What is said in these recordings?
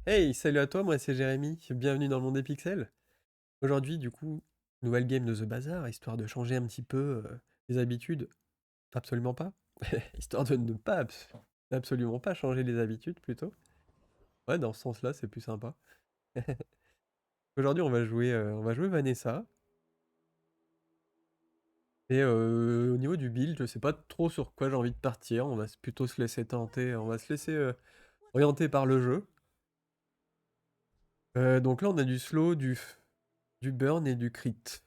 Hey, salut à toi, moi c'est Jérémy, bienvenue dans le monde des pixels. Aujourd'hui, du coup, nouvelle game de The Bazaar, histoire de changer un petit peu les habitudes. Absolument pas. Histoire de ne pas, absolument pas changer les habitudes plutôt. Ouais, dans ce sens-là, c'est plus sympa. Aujourd'hui, on va jouer Vanessa. Et au niveau du build, je sais pas trop sur quoi j'ai envie de partir. On va plutôt se laisser tenter, on va se laisser orienter par le jeu. Donc là, on a du slow, du burn et du crit.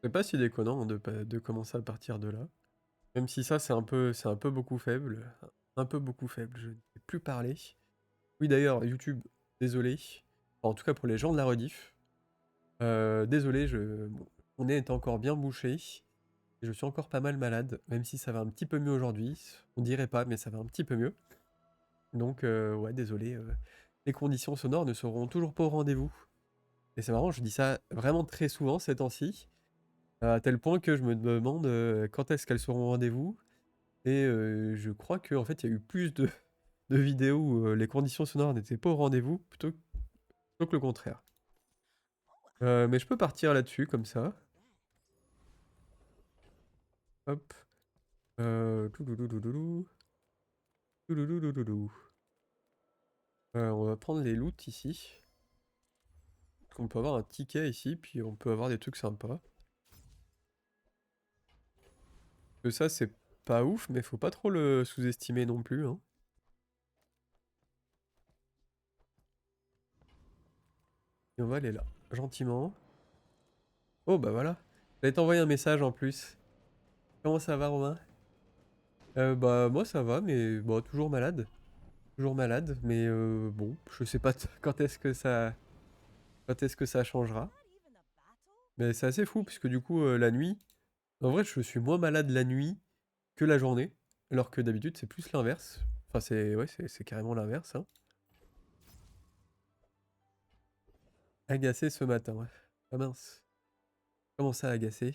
C'est pas si déconnant de commencer à partir de là. Même si ça, c'est un peu beaucoup faible. Un peu beaucoup faible, je ne sais plus parler. Oui, d'ailleurs, YouTube, désolé. Enfin, en tout cas, pour les gens de la rediff. Désolé, bon, mon nez est encore bien bouché. Et je suis encore pas mal malade, même si ça va un petit peu mieux aujourd'hui. On dirait pas, mais ça va un petit peu mieux. Donc, ouais, désolé. Les conditions sonores ne seront toujours pas au rendez-vous. Et c'est marrant, je dis ça vraiment très souvent ces temps-ci. À tel point que je me demande quand est-ce qu'elles seront au rendez-vous. Et je crois qu'en fait, il y a eu plus de vidéos où les conditions sonores n'étaient pas au rendez-vous plutôt que le contraire. Mais je peux partir là-dessus, comme ça. Hop. Touloulouloulou, touloulouloulou. On va prendre les loots ici. On peut avoir un ticket ici, puis on peut avoir des trucs sympas. Que ça, c'est pas ouf, mais faut pas trop le sous-estimer non plus, hein. Et on va aller là, gentiment. Oh, bah voilà. J'allais t'envoyer un message en plus. Comment ça va, Romain? Bah moi ça va, mais bon, toujours malade, mais bon, je sais pas quand est-ce que ça changera. Mais c'est assez fou puisque du coup la nuit, en vrai je suis moins malade la nuit que la journée, alors que d'habitude c'est plus l'inverse. Enfin c'est ouais c'est carrément l'inverse, hein. Agacé ce matin, ouais. Ah mince, comment ça agacé?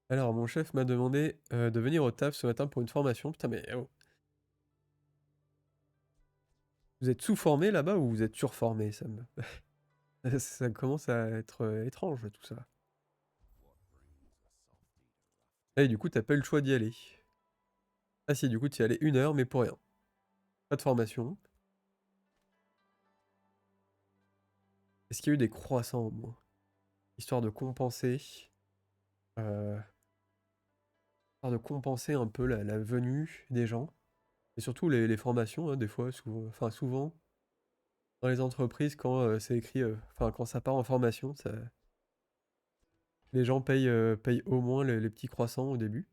Alors mon chef m'a demandé de venir au taf ce matin pour une formation. Putain mais oh. Vous êtes sous-formé là-bas ou vous êtes surformé? Ça commence à être étrange tout ça. Et du coup, t'as pas eu le choix d'y aller. Ah si, du coup, t'y allais 1 heure, mais pour rien. Pas de formation. Est-ce qu'il y a eu des croissants au moins? Histoire de compenser. euh, Histoire de compenser un peu la venue des gens. Et surtout les formations, hein, des fois, souvent, enfin souvent, dans les entreprises, quand c'est écrit, enfin quand ça part en formation, les gens payent au moins les petits croissants au début.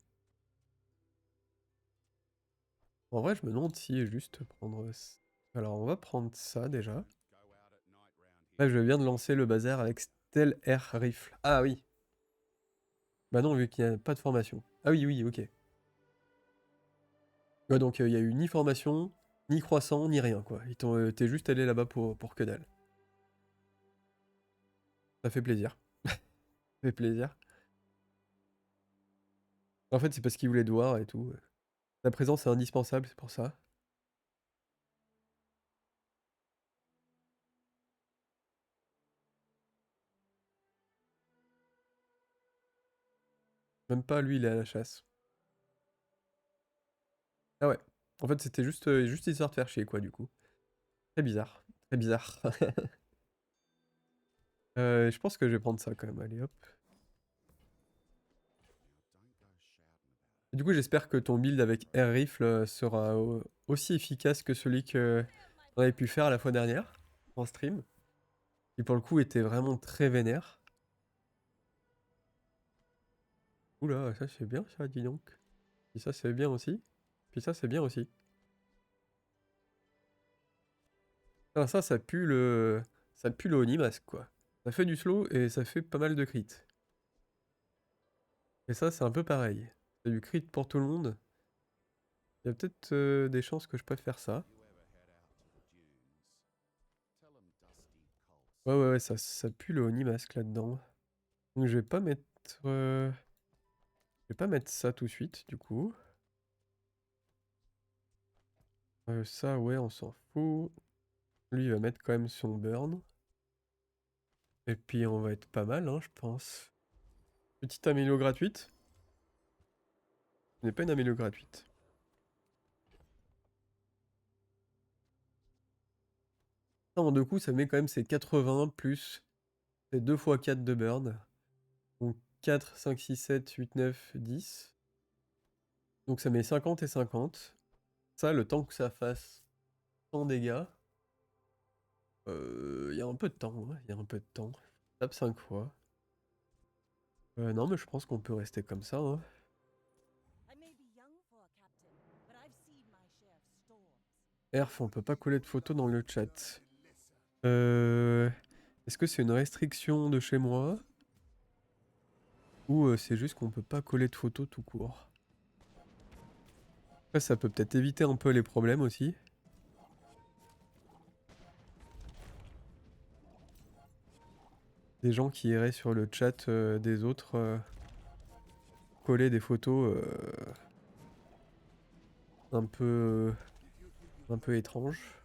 En vrai, je me demande si juste prendre... Alors, on va prendre ça déjà. Là, je viens de lancer le bazar avec Stel Air Rifle. Ah oui. Bah non, vu qu'il n'y a pas de formation. Ah oui, oui, ok. Ouais, donc il y a eu ni formation, ni croissant, ni rien, quoi. T'es juste allé là-bas pour que dalle. Ça fait plaisir. Ça fait plaisir. En fait, c'est parce qu'ils voulaient te voir et tout. Ta présence est indispensable, c'est pour ça. Même pas lui, il est à la chasse. Ah ouais. En fait, c'était juste histoire de faire chier, quoi, du coup. Très bizarre. Très bizarre. Je pense que je vais prendre ça quand même. Allez, hop. Et du coup, j'espère que ton build avec Air Rifle sera aussi efficace que celui que on avait pu faire la fois dernière en stream. Qui pour le coup était vraiment très vénère. Oula, ça c'est bien ça, dis donc. Puis ça c'est bien aussi. Puis ça c'est bien aussi. Ah, ça pue le... Ça pue le Onimask quoi. Ça fait du slow et ça fait pas mal de crit. Et ça c'est un peu pareil. C'est du crit pour tout le monde. Il y a peut-être des chances que je préfère ça. Ouais ouais ouais, ça pue le Onimask là-dedans. Donc je vais pas mettre... vais pas mettre ça tout de suite, du coup. Ça, ouais, on s'en fout. Lui, il va mettre quand même son burn. Et puis, on va être pas mal, hein, je pense. Petite amélio gratuite. Ce n'est pas une amélio gratuite. Non, du coup, ça met quand même ses 80 plus ses 2 x 4 de burn. Donc 4, 5, 6, 7, 8, 9, 10. Donc ça met 50 et 50. Ça, le temps que ça fasse 100 dégâts. Il y a un peu de temps, il y a un peu de temps. Tape 5 fois. Non, mais je pense qu'on peut rester comme ça, hein. Erf, on peut pas coller de photos dans le chat. Est-ce que c'est une restriction de chez moi? Ou c'est juste qu'on peut pas coller de photos tout court? Après, ça peut peut-être éviter un peu les problèmes aussi. Des gens qui iraient sur le chat des autres coller des photos un peu étranges.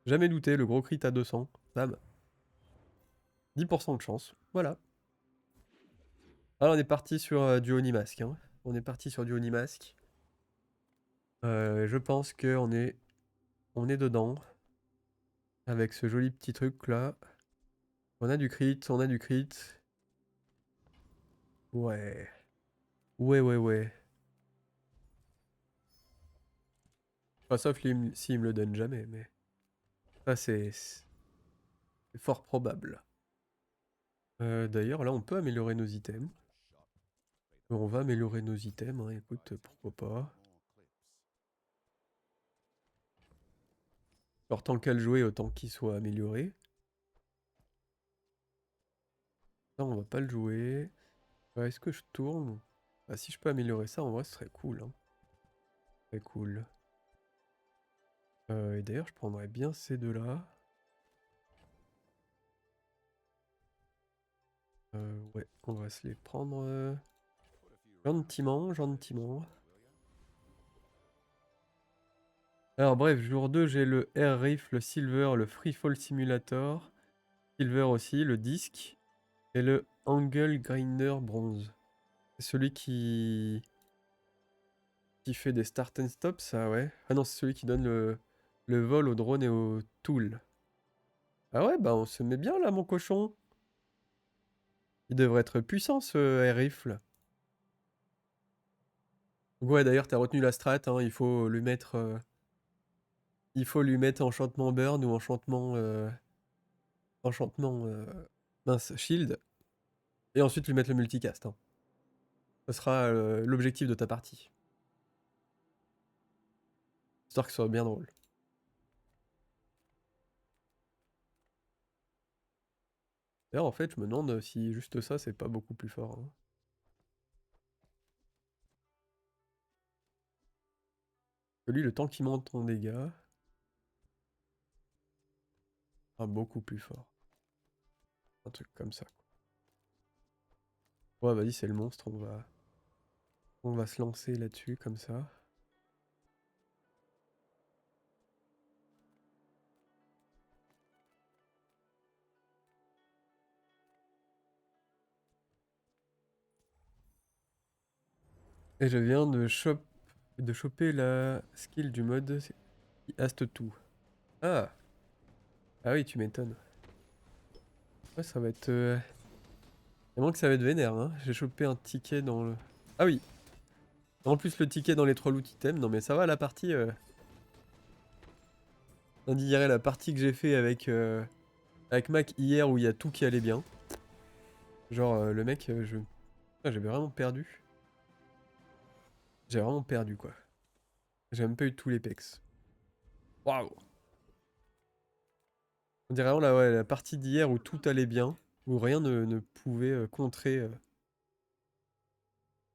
Jamais douté, le gros crit à 200. Bam. 10% de chance. Voilà. Alors on est parti sur du Onimask, hein. On est parti sur du Onimask. Je pense on est dedans. Avec ce joli petit truc là. On a du crit, on a du crit. Ouais. Ouais, ouais, ouais. Enfin, sauf s'il me le donne jamais, mais... Ça, c'est fort probable. D'ailleurs, là, on peut améliorer nos items. On va améliorer nos items, hein, écoute, pourquoi pas. Alors, tant qu'à le jouer, autant qu'il soit amélioré. Ça, on va pas le jouer. Est-ce que je tourne? Ah, si je peux améliorer ça, en vrai, ce serait cool, hein. Très cool. Et d'ailleurs, je prendrais bien ces deux-là. Ouais, on va se les prendre gentiment, gentiment. Alors bref, jour 2, j'ai le Air Rift, le Silver, le Free Fall Simulator. Silver aussi, le disque. Et le Angle Grinder Bronze. C'est celui qui fait des start and stop, ça, ouais. Ah non, c'est celui qui donne le vol au drone et au tool. Ah ouais, bah on se met bien là, mon cochon. Il devrait être puissant, ce Air Rifle. Ouais, d'ailleurs, t'as retenu la strat, hein, il faut lui mettre... il faut lui mettre enchantement burn ou enchantement mince, shield. Et ensuite lui mettre le multicast, hein. Ce sera l'objectif de ta partie. Histoire que ce soit bien drôle. D'ailleurs, en fait, je me demande si juste ça, c'est pas beaucoup plus fort, hein. Que lui, le temps qu'il monte ton dégât, sera beaucoup plus fort. Un truc comme ça. Ouais, vas-y, c'est le monstre, on va se lancer là-dessus, comme ça. Et je viens de choper la skill du mode qui haste tout. Ah! Ah oui, tu m'étonnes. Ouais, ça va être... Il manque que ça va être vénère, hein. J'ai chopé un ticket dans le... Ah oui! En plus, le ticket dans les 3 loot items. Non mais ça va, la partie... On dirait la partie que j'ai fait avec Mac hier où il y a tout qui allait bien. Genre, le mec, Ah, j'avais vraiment perdu. J'ai vraiment perdu, quoi. J'ai même pas eu tous les pecs. Waouh! On dirait vraiment ouais, la partie d'hier où tout allait bien, où rien ne pouvait contrer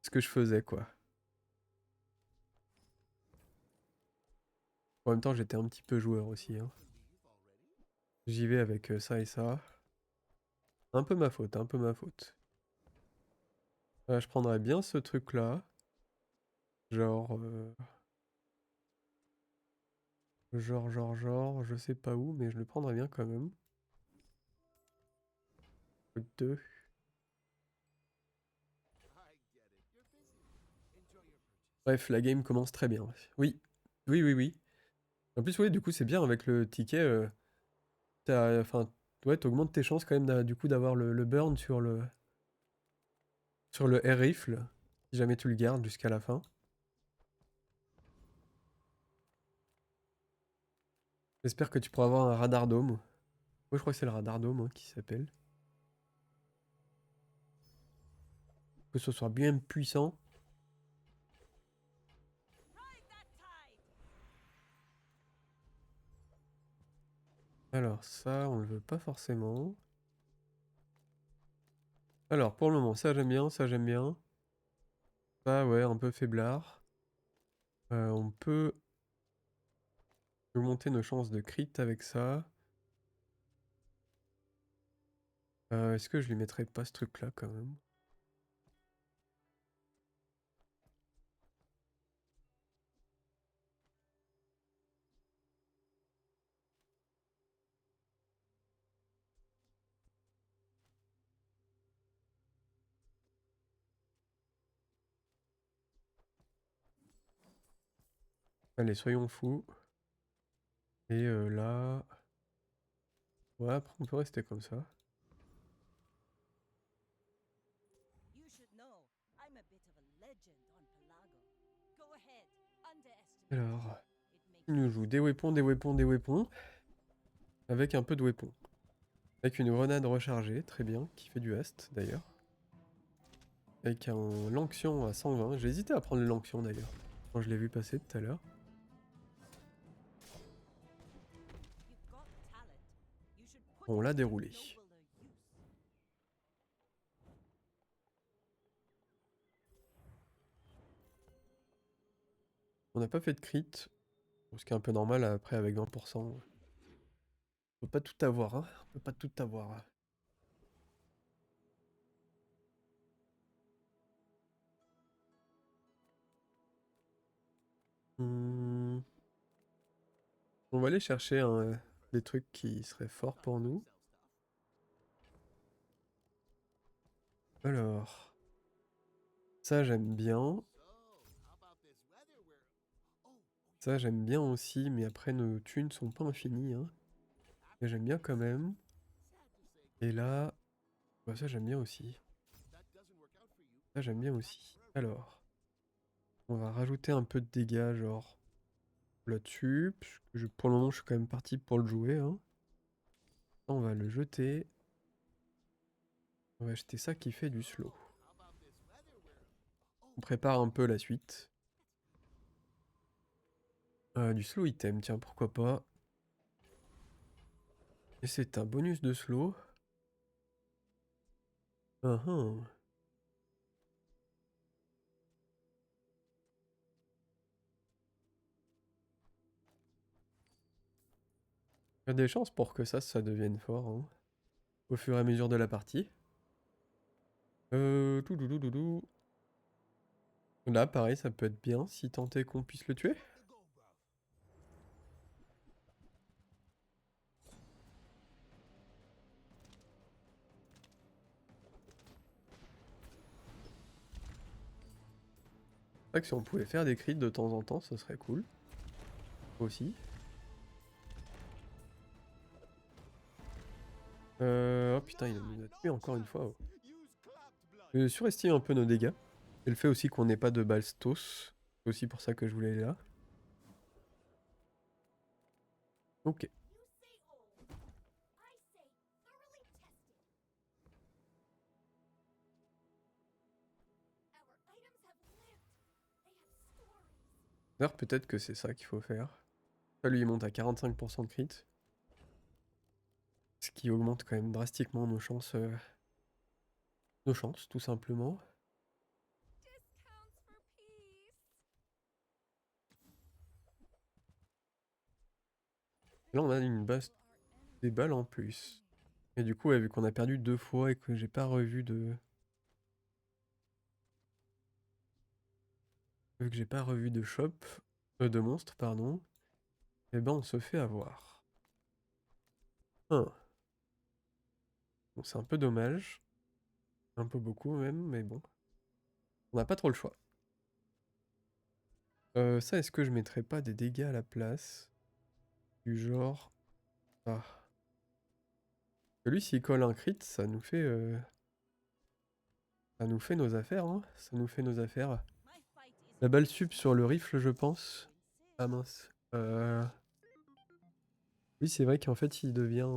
ce que je faisais, quoi. En même temps, j'étais un petit peu joueur aussi, hein. J'y vais avec ça et ça. Un peu ma faute, un peu ma faute. Je prendrais bien ce truc-là. Genre, je sais pas où, mais je le prendrais bien quand même. 2. Bref, la game commence très bien. Oui, oui, oui, oui. En plus, oui, du coup, c'est bien avec le ticket. Enfin, ouais, t'augmentes tes chances quand même du coup d'avoir le burn sur le air rifle, si jamais tu le gardes jusqu'à la fin. J'espère que tu pourras avoir un radar dôme. Moi, je crois que c'est le radar dôme hein, qui s'appelle. Que ce soit bien puissant. Alors, ça, on le veut pas forcément. Alors, pour le moment, ça j'aime bien, ça j'aime bien. Ça, ouais, un peu faiblard. On peut augmenter nos chances de crit avec ça. Est-ce que je lui mettrais pas ce truc-là quand même? Allez, soyons fous. Et là... Ouais, après on peut rester comme ça. Alors, il nous joue des weapons, des weapons, des weapons. Avec un peu de weapons. Avec une grenade rechargée, très bien, qui fait du hast d'ailleurs. Avec un Lanxion à 120. J'ai hésité à prendre le Lanxion d'ailleurs, quand je l'ai vu passer tout à l'heure. On l'a déroulé. On n'a pas fait de crit, ce qui est un peu normal après avec 20%. On peut pas tout avoir, hein. On peut pas tout avoir. Hmm. On va aller chercher des trucs qui seraient forts pour nous. Alors, ça j'aime bien. Ça j'aime bien aussi, mais après nos thunes sont pas infinies. Hein. Mais j'aime bien quand même. Et là, bah, ça j'aime bien aussi. Ça j'aime bien aussi. Alors, on va rajouter un peu de dégâts genre là-dessus. Pour le moment je suis quand même parti pour le jouer. Hein. On va le jeter. On va jeter ça qui fait du slow. On prépare un peu la suite. Du slow item, tiens, pourquoi pas. Et c'est un bonus de slow. Uhum. Il y a des chances pour que ça devienne fort, hein, au fur et à mesure de la partie. Tout doudou. Là, pareil, ça peut être bien si tant est qu'on puisse le tuer. C'est vrai que si on pouvait faire des crits de temps en temps, ce serait cool. Aussi. Oh putain, il nous a tué encore une fois. Oh. Je surestime un peu nos dégâts. Et le fait aussi qu'on n'ait pas de Balstos. C'est aussi pour ça que je voulais aller là. Ok. D'ailleurs, peut-être que c'est ça qu'il faut faire. Ça lui monte à 45% de crit. Ce qui augmente quand même drastiquement nos chances. Nos chances, tout simplement. Là, on a une base des balles en plus. Et du coup, ouais, vu qu'on a perdu 2 fois et que j'ai pas revu de... Vu que j'ai pas revu de shop, de monstre, pardon, et ben on se fait avoir. Hein. Bon, c'est un peu dommage. Un peu beaucoup même, mais bon. On n'a pas trop le choix. Ça, est-ce que je mettrais pas des dégâts à la place? Du genre... Ah. Lui, s'il colle un crit, ça nous fait nos affaires, hein. Ça nous fait nos affaires. La balle sup sur le rifle, je pense. Ah mince. Oui, c'est vrai qu'en fait, il devient...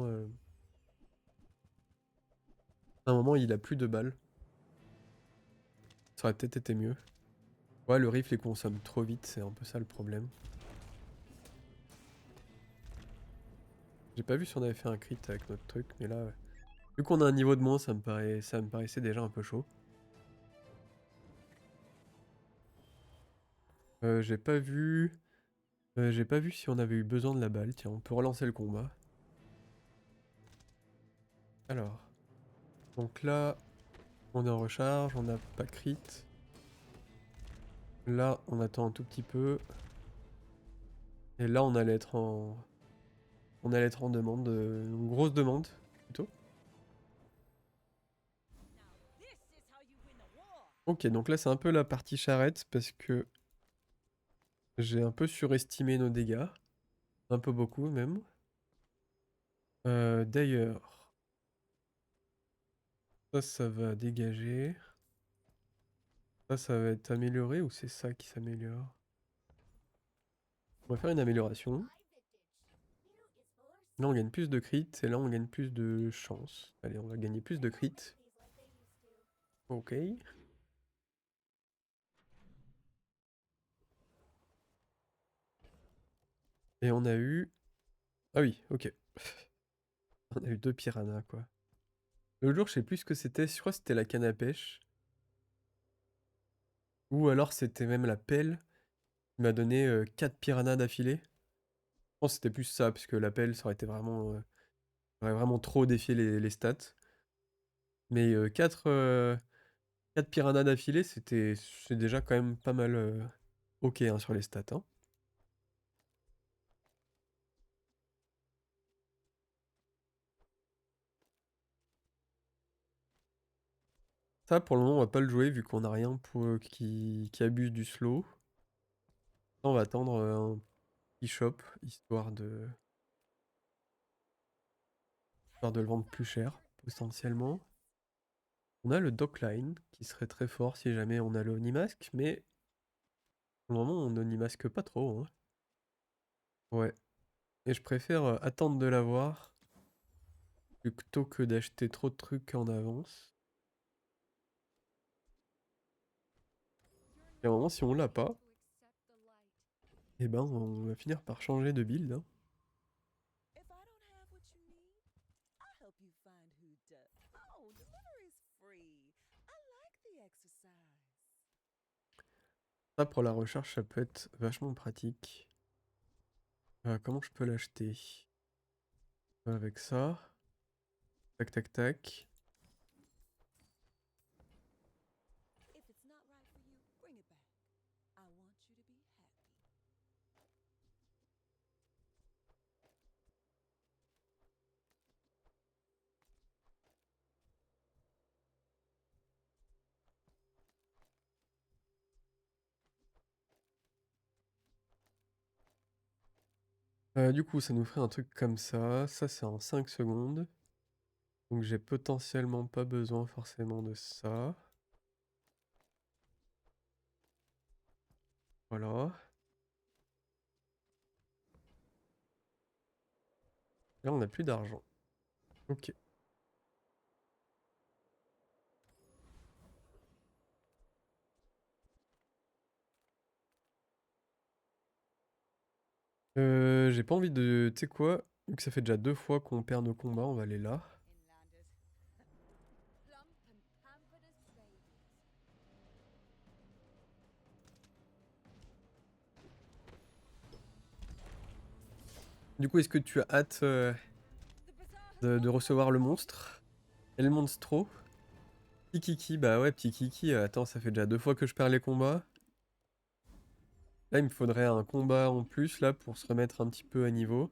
À un moment, il a plus de balles. Ça aurait peut-être été mieux. Ouais, le rifle, il consomme trop vite, c'est un peu ça le problème. J'ai pas vu si on avait fait un crit avec notre truc, mais là... Vu qu'on a un niveau de moins, ça me paraissait déjà un peu chaud. J'ai pas vu... j'ai pas vu si on avait eu besoin de la balle. Tiens, on peut relancer le combat. Alors... Donc là, on est en recharge, on n'a pas crit. Là, on attend un tout petit peu. Et là, on allait être en... On allait être en demande, une grosse demande, plutôt. Ok, donc là, c'est un peu la partie charrette, parce que... J'ai un peu surestimé nos dégâts. Un peu beaucoup, même. D'ailleurs... Ça va dégager. Ça va être amélioré, ou c'est ça qui s'améliore? On va faire une amélioration. Là, on gagne plus de crit, et là, on gagne plus de chance. Allez, on va gagner plus de crit. Ok. Et on a eu... Ah oui, ok. On a eu 2 piranhas, quoi. Le jour, je sais plus ce que c'était. Je crois que c'était la canne à pêche. Ou alors, c'était même la pelle qui m'a donné 4 piranhas d'affilée. Je pense que c'était plus ça, parce que la pelle, ça aurait vraiment trop défié les stats. Mais 4 piranhas d'affilée, c'est déjà quand même pas mal ok hein, sur les stats. Hein. Ça, pour le moment, on va pas le jouer vu qu'on a rien qui abuse du slow. On va attendre un petit shop, histoire de le vendre plus cher, potentiellement. On a le Dockline, qui serait très fort si jamais on a le Onimask, mais pour le moment, on Onimasque pas trop. Hein. Ouais. Et je préfère attendre de l'avoir plutôt que d'acheter trop de trucs en avance. Et à un moment, si on l'a pas, eh ben, on va finir par changer de build. Hein. Ça, pour la recherche, ça peut être vachement pratique. Comment je peux l'acheter? Avec ça. Tac, tac, tac. Du coup, ça nous ferait un truc comme ça. Ça, c'est en 5 secondes. Donc, j'ai potentiellement pas besoin forcément de ça. Voilà. Là, on n'a plus d'argent. Ok. J'ai pas envie de... Tu sais quoi? Vu que ça fait déjà 2 fois qu'on perd nos combats, on va aller là. Du coup, est-ce que tu as hâte de recevoir le monstre. El Monstro. Petit Kiki, bah ouais, petit Kiki. Attends, ça fait déjà 2 fois que je perds les combats. Là, il me faudrait un combat en plus là pour se remettre un petit peu à niveau.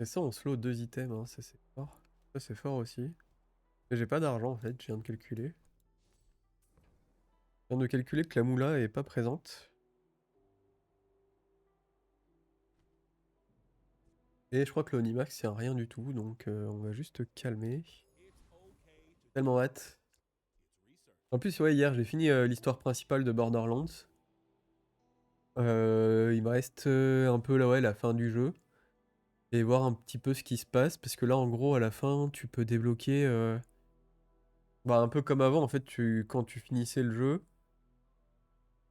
Et ça, on slow 2 items, hein, ça c'est fort. Ça c'est fort aussi. Mais j'ai pas d'argent en fait, je viens de calculer. Je viens de calculer que la moula est pas présente. Et je crois que l'Onimax c'est un rien du tout, donc on va juste calmer. Tellement hâte. En plus, ouais, hier j'ai fini l'histoire principale de Borderlands. Il me reste un peu là, ouais, la fin du jeu. Et voir un petit peu ce qui se passe, parce que là en gros à la fin tu peux débloquer... Bah, un peu comme avant, en fait, quand tu finissais le jeu,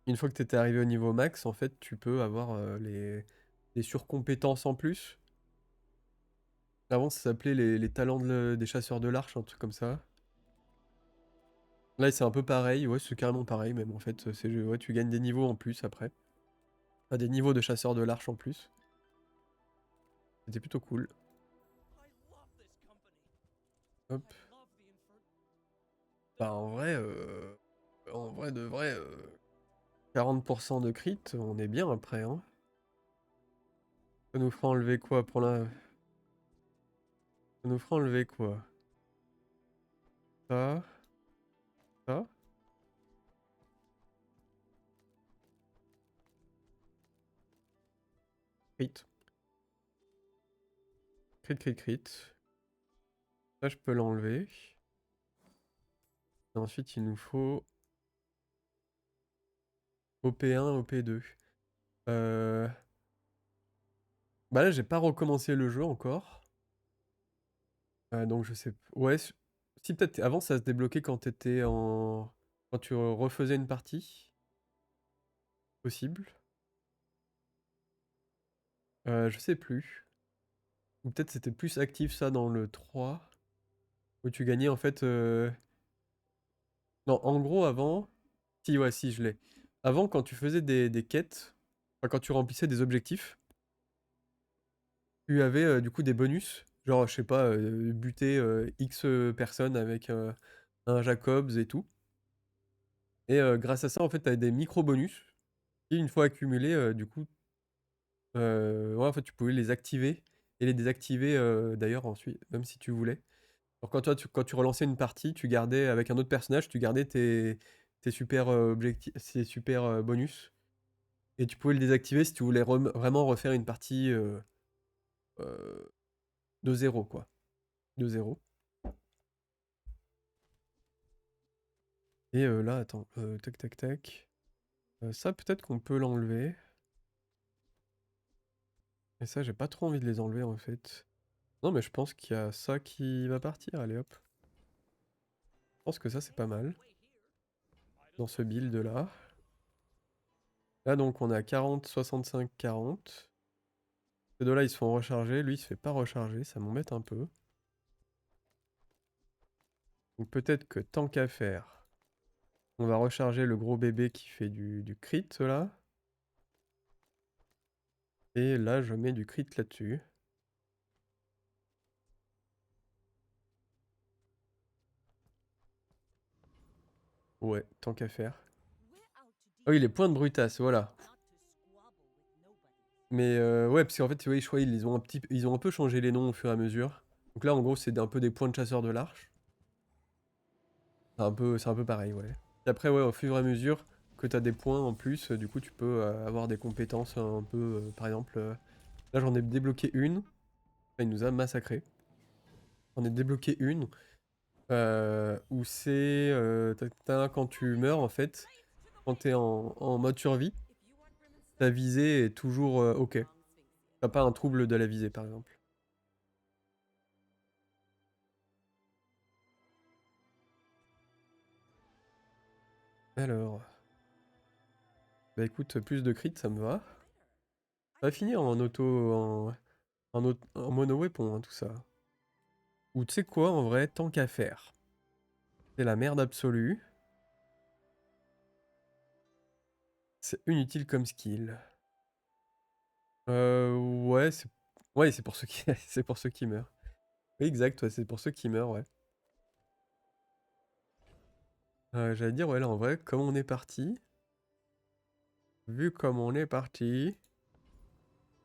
une fois que tu étais arrivé au niveau max, en fait, tu peux avoir les surcompétences en plus. Avant, ça s'appelait les talents des chasseurs de l'arche, un truc comme ça. Là, c'est un peu pareil, ouais, c'est carrément pareil, même en fait, ouais, tu gagnes des niveaux en plus après. Enfin, des niveaux de chasseurs de l'arche en plus. C'était plutôt cool. Hop. Bah, en vrai de vrai, 40% de crit, on est bien après, hein. Ça nous fera enlever quoi pour la... Ça nous fera enlever quoi? Ça, ça. Crit. Crit, crit, crit. Ça, je peux l'enlever. Et ensuite, il nous faut OP1, OP2. Euh... Bah là, j'ai pas recommencé le jeu encore. Donc je sais... Ouais, si peut-être avant, ça se débloquait quand t'étais en... Quand tu refaisais une partie. Possible. Je sais plus. Ou peut-être c'était plus actif ça dans le 3. Où tu gagnais en fait... Non, en gros, avant... Si, ouais, si, je l'ai. Avant, quand tu faisais des quêtes, enfin, quand tu remplissais des objectifs, tu avais du coup des bonus. Genre, je sais pas, buter X personnes avec un Jacobs et tout. Et grâce à ça, en fait, tu as des micro-bonus qui, une fois accumulés, du coup, ouais, en fait, tu pouvais les activer et les désactiver d'ailleurs ensuite, même si tu voulais. Alors, quand tu relançais une partie, tu gardais, avec un autre personnage, tu gardais tes super objectifs, tes super bonus. Et tu pouvais le désactiver si tu voulais vraiment refaire une partie euh, de zéro, quoi. De zéro. Et là, attends, tac, tac, tac. Ça, peut-être qu'on peut l'enlever. Et ça, j'ai pas trop envie de les enlever, en fait. Non, mais je pense qu'il y a ça qui va partir. Allez, hop. Je pense que ça, c'est pas mal. Dans ce build-là. Là, donc, on a 40, 65, 40. Ces deux-là, ils se font recharger. Lui, il se fait pas recharger. Ça m'embête un peu. Donc, peut-être que tant qu'à faire, on va recharger le gros bébé qui fait du crit, là. Et là, je mets du crit là-dessus. Ouais, tant qu'à faire. Ah oui, les points de brutasse, voilà. Mais ouais, parce qu'en fait, oui, je crois ils ont un peu changé les noms au fur et à mesure. Donc là, en gros, c'est un peu des points de chasseur de l'arche. C'est un peu pareil, ouais. Et après, ouais, au fur et à mesure que tu as des points en plus, du coup, tu peux avoir des compétences un peu, par exemple, là, j'en ai débloqué une. Enfin, il nous a massacré. J'en ai débloqué une où c'est quand tu meurs, en fait, quand t'es en mode survie, ta visée est toujours ok. T'as pas un trouble de la visée, par exemple. Alors, bah écoute, plus de crit, ça me va. Ça va finir en en mono weapon, hein, tout ça. Ou tu sais quoi, en vrai, tant qu'à faire. C'est la merde absolue. C'est inutile comme skill. Ouais, c'est pour ceux qui c'est pour ceux qui meurent. Oui, exact, ouais, c'est pour ceux qui meurent, ouais. J'allais dire, ouais, là, en vrai, comme on est parti, vu comme on est parti,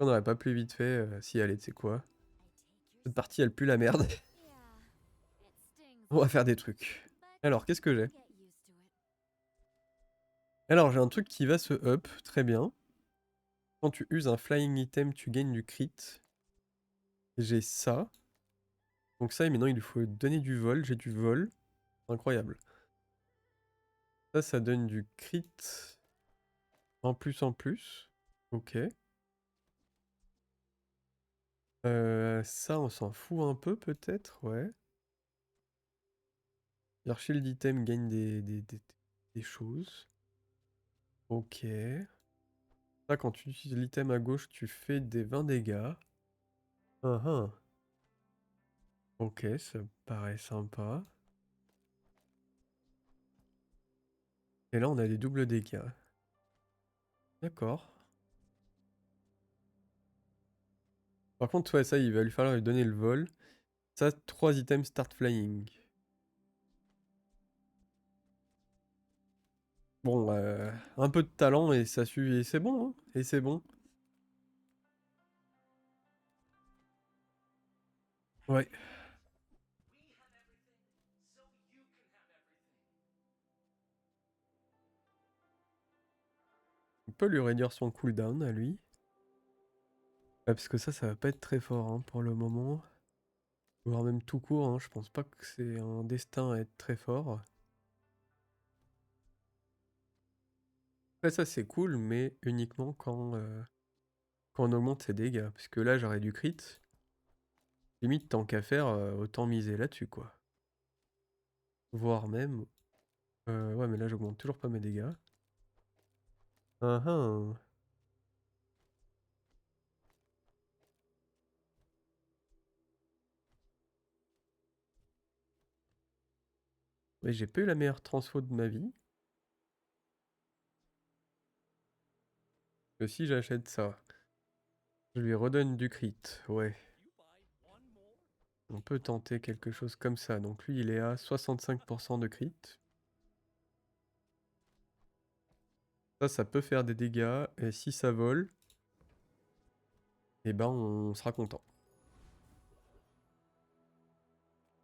on n'aurait pas plus vite fait, si, allez, tu sais quoi? Cette partie, elle pue la merde. On va faire des trucs. Alors, qu'est-ce que j'ai? Alors, j'ai un truc qui va se up, très bien. Quand tu uses un flying item, tu gagnes du crit. J'ai ça. Donc ça, et maintenant, il lui faut donner du vol. J'ai du vol. Incroyable. Ça donne du crit en plus en plus. Ok. Ça, on s'en fout un peu, peut-être, ouais. L'archild item gagne des choses. Ok. Ça, quand tu utilises l'item à gauche, tu fais des 20 dégâts. Ah. Ok, ça me paraît sympa. Et là, on a des doubles dégâts. D'accord. Par contre, ouais, ça, il va lui falloir lui donner le vol. Ça, 3 items start flying. Bon, un peu de talent et ça suit. Et c'est bon, hein. Et c'est bon. Ouais. On peut lui réduire son cooldown à lui. Ah, parce que ça va pas être très fort hein, pour le moment. Voire même tout court, hein. Je pense pas que c'est un destin à être très fort. Après ça c'est cool, mais uniquement quand on augmente ses dégâts. Parce que là j'aurais du crit. Limite tant qu'à faire, autant miser là-dessus quoi. Voire même... ouais mais là j'augmente toujours pas mes dégâts. Ah ah. Mais j'ai pas eu la meilleure transfo de ma vie. Que si j'achète ça, je lui redonne du crit, ouais. On peut tenter quelque chose comme ça. Donc lui il est à 65% de crit. Ça peut faire des dégâts. Et si ça vole, eh ben on sera content.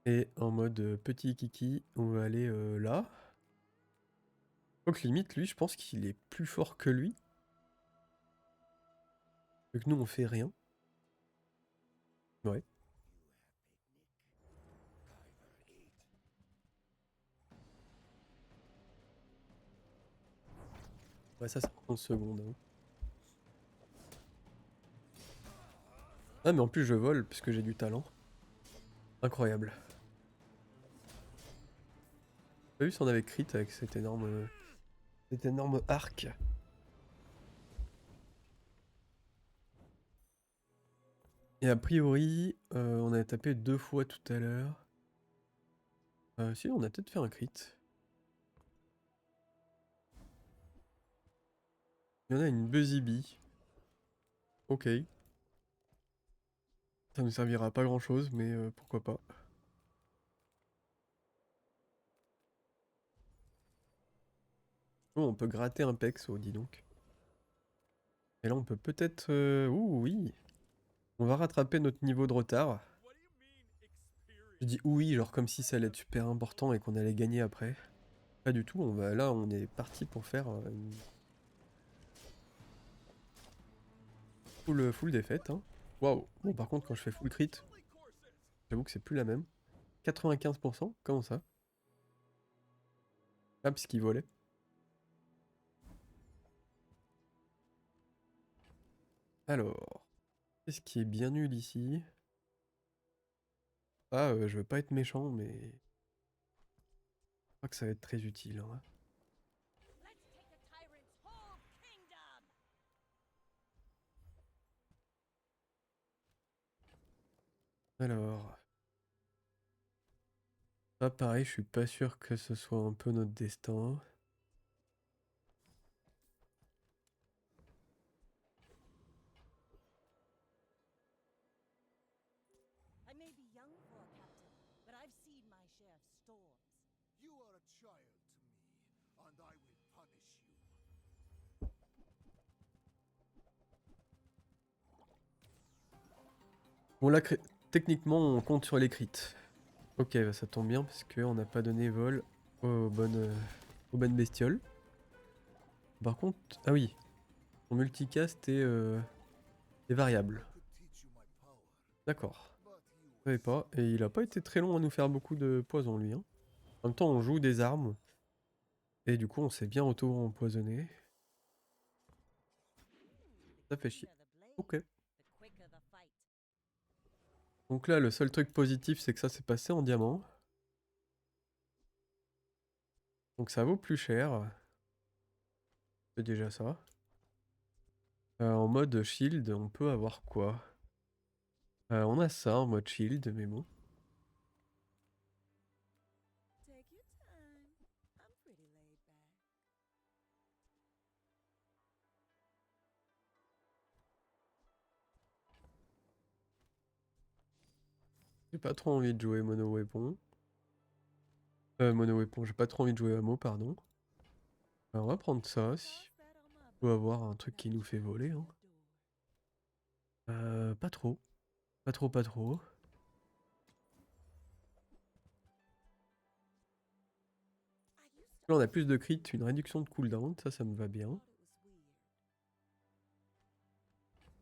Et en mode petit kiki, on va aller là. Donc limite, lui, je pense qu'il est plus fort que lui. Vu que nous, on fait rien. Ouais. Ouais, ça prend 30 secondes. Hein. Ah, mais en plus, je vole, puisque j'ai du talent. Incroyable. T'as vu si on avait crit avec cet énorme arc. Et a priori, on a tapé 2 fois tout à l'heure. Si, on a peut-être fait un crit. Il y en a une Buzzy Bee. Ok. Ça ne servira pas grand chose, mais pourquoi pas. Oh, on peut gratter un pexo, dis donc. Et là, on peut peut-être... ouh, oui. On va rattraper notre niveau de retard. Je dis oui, genre comme si ça allait être super important et qu'on allait gagner après. Pas du tout, là, on est parti pour faire une full défaite. Hein. Waouh. Bon, par contre, quand je fais full crit, j'avoue que c'est plus la même. 95%? Comment ça? Ah, parce qu'il volait. Alors, qu'est-ce qui est bien nul ici? Ah, je veux pas être méchant, mais je crois que ça va être très utile. Hein. Alors, ça pareil, je suis pas sûr que ce soit un peu notre destin. may be young for a captain, but I've seen my share of storms. You are a child to me, and I will punish you. Bon là, techniquement, on compte sur les crits. Ok, bah, ça tombe bien parce qu'on n'a pas donné vol aux bonnes bestioles. Par contre, ah oui, son multicast est variable. I could teach you my power, D'accord. but you Je savais pas. Et il a pas été très long à nous faire beaucoup de poison lui. Hein. En même temps, on joue des armes. Et du coup, on s'est bien auto-empoisonné. Ça fait chier. Cleaner the blade, Ok. the quicker the fight. Donc là, le seul truc positif, c'est que ça s'est passé en diamant. Donc ça vaut plus cher. C'est déjà ça. En mode shield, on peut avoir quoi? On a ça en mode shield, mais bon. Take your time. I'm pretty laid back. J'ai pas trop envie de jouer mono weapon. Mono weapon, j'ai pas trop envie de jouer ammo, pardon. Alors, on va prendre ça, si Toss that on my on peut belt, avoir un and truc I qui nous fait can voler. Hein. open the door. Pas trop. Pas trop, pas trop. I used to Là, on a always plus de crit, une réduction de cooldown, ça me va bien. thought it was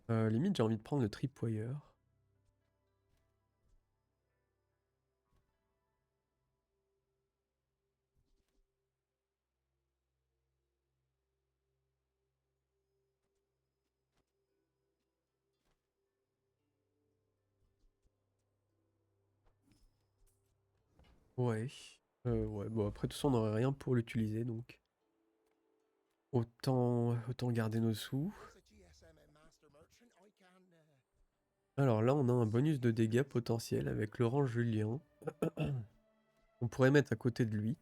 weird. Limite, j'ai envie de prendre le tripwire. Ouais. Ouais, bon, après, de toute façon, on n'aurait rien pour l'utiliser, donc. Autant garder nos sous. as a GSM and master merchant, I can. Alors là, on a un bonus de dégâts potentiel avec Laurent Julien. On pourrait mettre à côté de lui.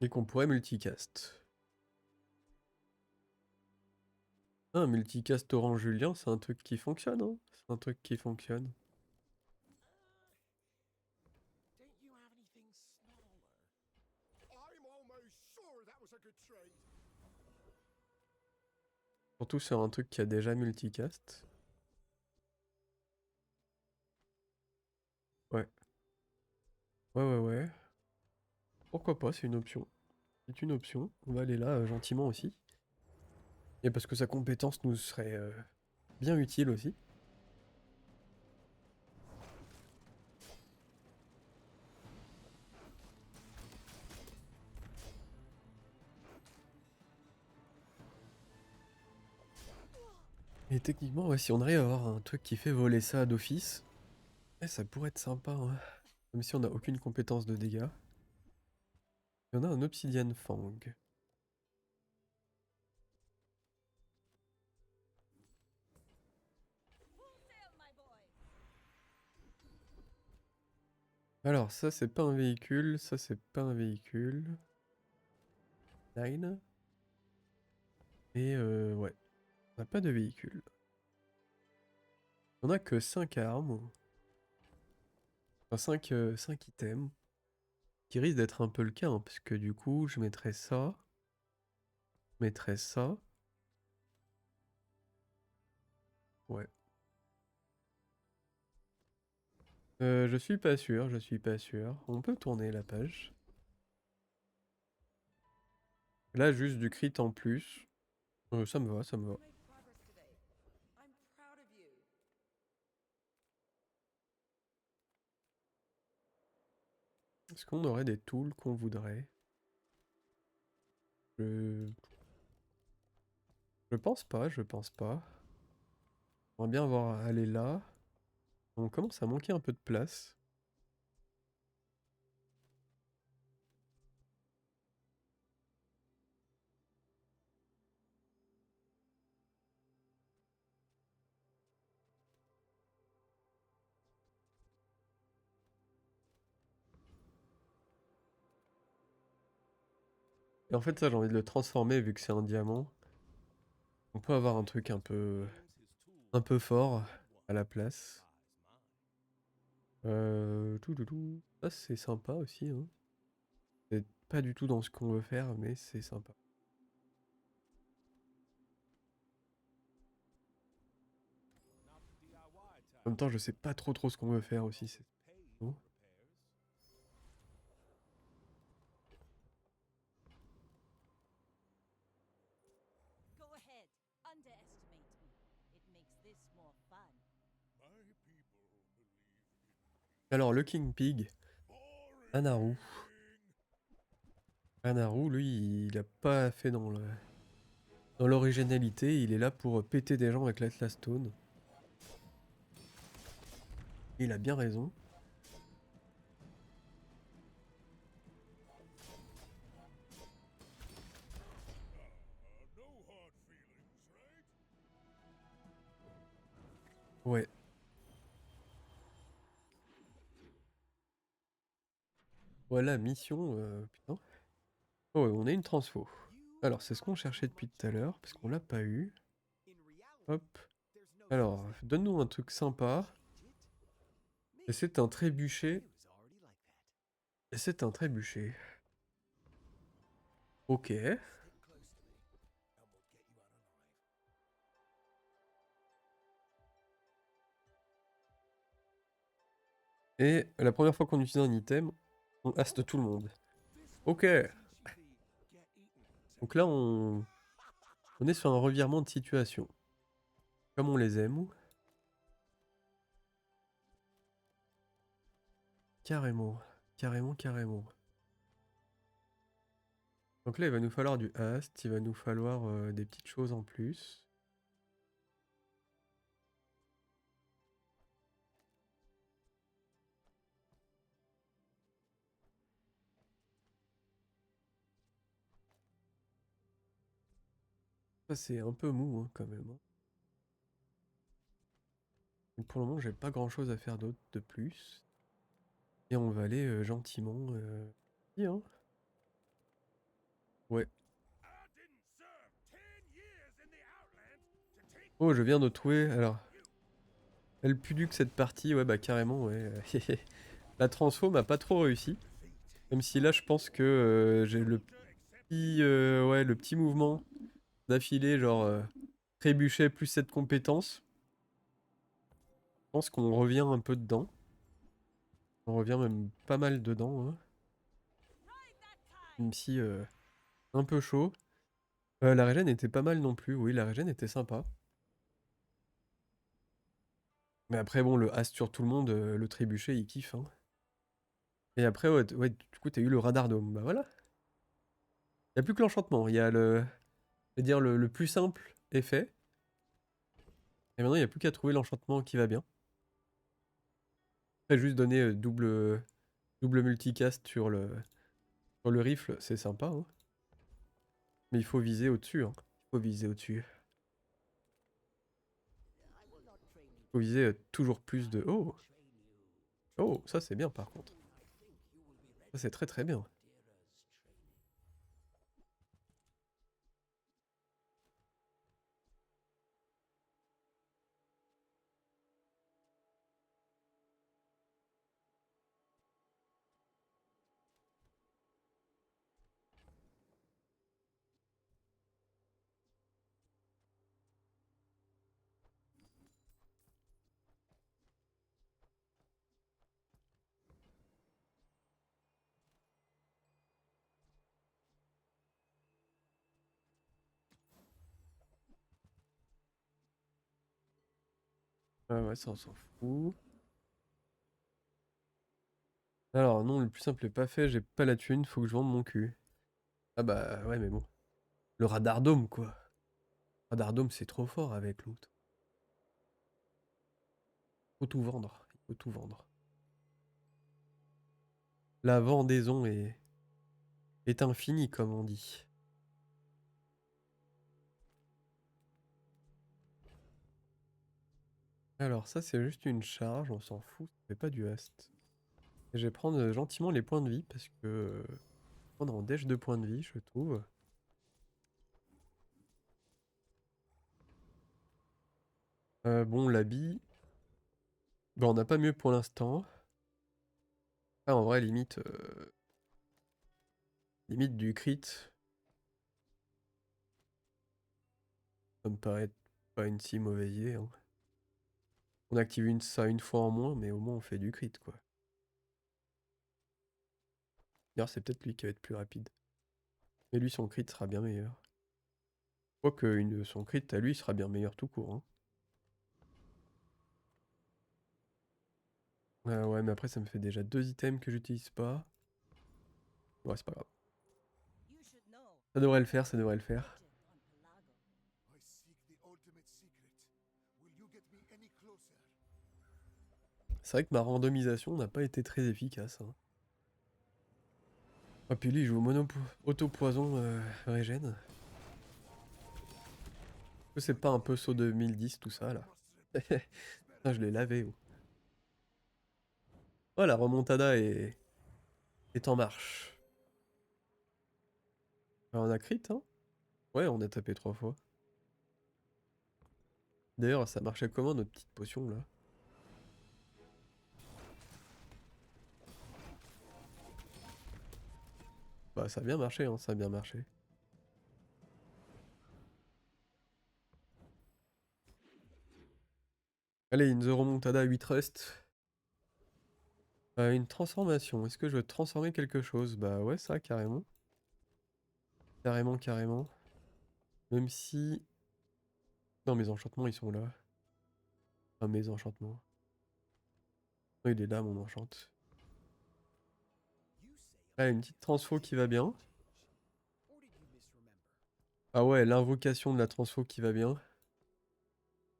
Et qu'on pourrait multicast. Ah, un multicast Orange Julien, c'est un truc qui fonctionne, hein. C'est un truc qui fonctionne. Don't you have anything smaller? I'm almost sure that was a good trade. Surtout sur un truc qui a déjà multicast. Ouais. Ouais. Pourquoi pas, c'est une option. C'est une option. On va aller là gentiment aussi. Et parce que sa compétence nous serait bien utile aussi. Et techniquement, ouais, si on arrive à avoir un truc qui fait voler ça d'office, ça pourrait être sympa. Hein. Même si on n'a aucune compétence de dégâts. Il y en a un Obsidian Fang. Full sail, my boy. Alors, ça, c'est pas un véhicule. Ça, c'est pas un véhicule. Nine. Et ouais. On n'a pas de véhicule. On a que 5 armes. Enfin, 5 items. Qui risque d'être un peu le cas, hein, parce que du coup, je mettrais ça. Je mettrais ça. Ouais. Je suis pas sûr, je suis pas sûr. On peut tourner la page. Là, juste du crit en plus. Ça me va, ça me va. You made progress today. I'm proud of you. Est-ce qu'on aurait des tools qu'on voudrait? Je... je pense pas, je pense pas. On va bien voir aller là. On commence à manquer un peu de place. Et en fait, ça, j'ai envie de le transformer vu que c'est un diamant. On peut avoir un truc un peu fort à la place. Tout. Ça c'est sympa aussi, hein. C'est pas du tout dans ce qu'on veut faire, mais c'est sympa. En même temps, je sais pas trop ce qu'on veut faire aussi. C'est bon. Go ahead. Underestimate me. It makes this more fun. Alors, le King Pig, Anaru. Anaru, lui, il a pas fait dans l'originalité. Il est là pour péter des gens avec l'Atlas Stone. Il a bien raison. Ouais. Voilà, mission. Putain. Oh, on a une transfo. Alors, c'est ce qu'on cherchait depuis tout à l'heure, parce qu'on l'a pas eu. Hop. Alors, donne-nous un truc sympa. Et c'est un trébuchet. Et c'est un trébuchet. Ok. Et la première fois qu'on utilise un item, on haste tout le monde. Ok. Donc là, on est sur un revirement de situation. Comme on les aime. Carrément. Carrément. Donc là, il va nous falloir du haste. Il va nous falloir des petites choses en plus. Ça, c'est un peu mou, hein, quand même, hein. Donc pour le moment, j'ai pas grand chose à faire d'autre de plus. Et on va aller gentiment. Ici, hein. Ouais. Oh, je viens de trouver. Alors, elle pue du que cette partie. Ouais, bah carrément, ouais. La transfo m'a pas trop réussi. Même si là, je pense que j'ai ouais, le petit mouvement d'affilée, genre trébuchet plus cette compétence. Je pense qu'on revient un peu dedans. On revient même pas mal dedans, hein. Même si un peu chaud. La régène était pas mal non plus. Oui, la régène était sympa. Mais après, bon, le as sur tout le monde, le trébuchet, il kiffe, hein. Et après, ouais, du coup, t'as eu le radar dôme. Bah voilà. Il n'y a plus que l'enchantement. Il y a je veux dire, le plus simple est fait. Et maintenant, il n'y a plus qu'à trouver l'enchantement qui va bien. Après, juste donner double multicast sur le rifle, c'est sympa, hein. Mais il faut viser au-dessus, hein. Il faut viser au-dessus. Il faut viser toujours plus de... Oh! Oh, ça c'est bien par contre. Ça c'est très très bien. Ah ouais, ça on s'en fout. Alors non, le plus simple est pas fait, j'ai pas la thune, faut que je vende mon cul. Ah bah ouais, mais bon. Le radar dôme quoi. Radar dôme c'est trop fort avec l'autre. Faut tout vendre, il faut tout vendre. La vendaison est infinie comme on dit. Alors ça c'est juste une charge, on s'en fout, ça fait pas du haste. Et je vais prendre gentiment les points de vie parce que prendre en dèche de points de vie, je trouve. Bon, l'habit... Bon, on n'a pas mieux pour l'instant. Ah, en vrai, limite... limite du crit. Ça me paraît pas une si mauvaise idée, hein. On active ça une fois en moins, mais au moins on fait du crit, quoi. D'ailleurs, c'est peut-être lui qui va être plus rapide. Mais lui, son crit sera bien meilleur. Quoique son crit à lui sera bien meilleur tout court, hein. Ouais, mais après, ça me fait déjà 2 items que j'utilise pas. Ouais, c'est pas grave. You should know. Ça devrait le faire, ça devrait le faire. Legend on Pelago. I seek the ultimate secret. Will you get me any closer? C'est vrai que ma randomisation n'a pas été très efficace, hein. Ah, puis lui, il joue au auto-poison régène. Est-ce que c'est pas un peu saut 2010 tout ça, là? Must repeat Ah, je l'ai lavé, oh. Oh, la remontada est en marche. Ah, on a crit, hein? Ouais, on a tapé 3 fois. D'ailleurs, ça marchait comment notre petite potion là? Bah, ça a bien marché, hein, ça a bien marché. Allez, une The Remontada 8 rest. Une transformation. Est-ce que je veux transformer quelque chose? Bah ouais, ça, carrément. Carrément, carrément. Même si... Non, mes enchantements, ils sont là. Ah, mes enchantements. Oh, il est là, mon enchante. You say Ah, une petite transfo qui va bien. or did you misremember? Ah ouais, l'invocation de la transfo qui va bien.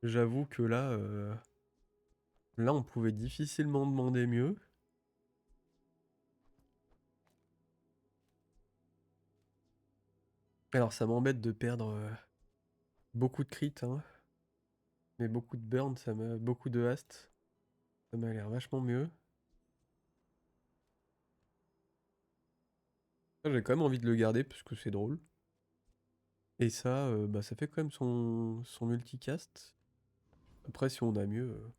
J'avoue que là... Là, on pouvait difficilement demander mieux. Alors, ça m'embête de perdre beaucoup de crit, hein. Mais beaucoup de burn, beaucoup de haste. Ça m'a l'air vachement mieux. Ça, j'ai quand même envie de le garder parce que c'est drôle. Et ça, bah, ça fait quand même son multicast. Après, si on a mieux,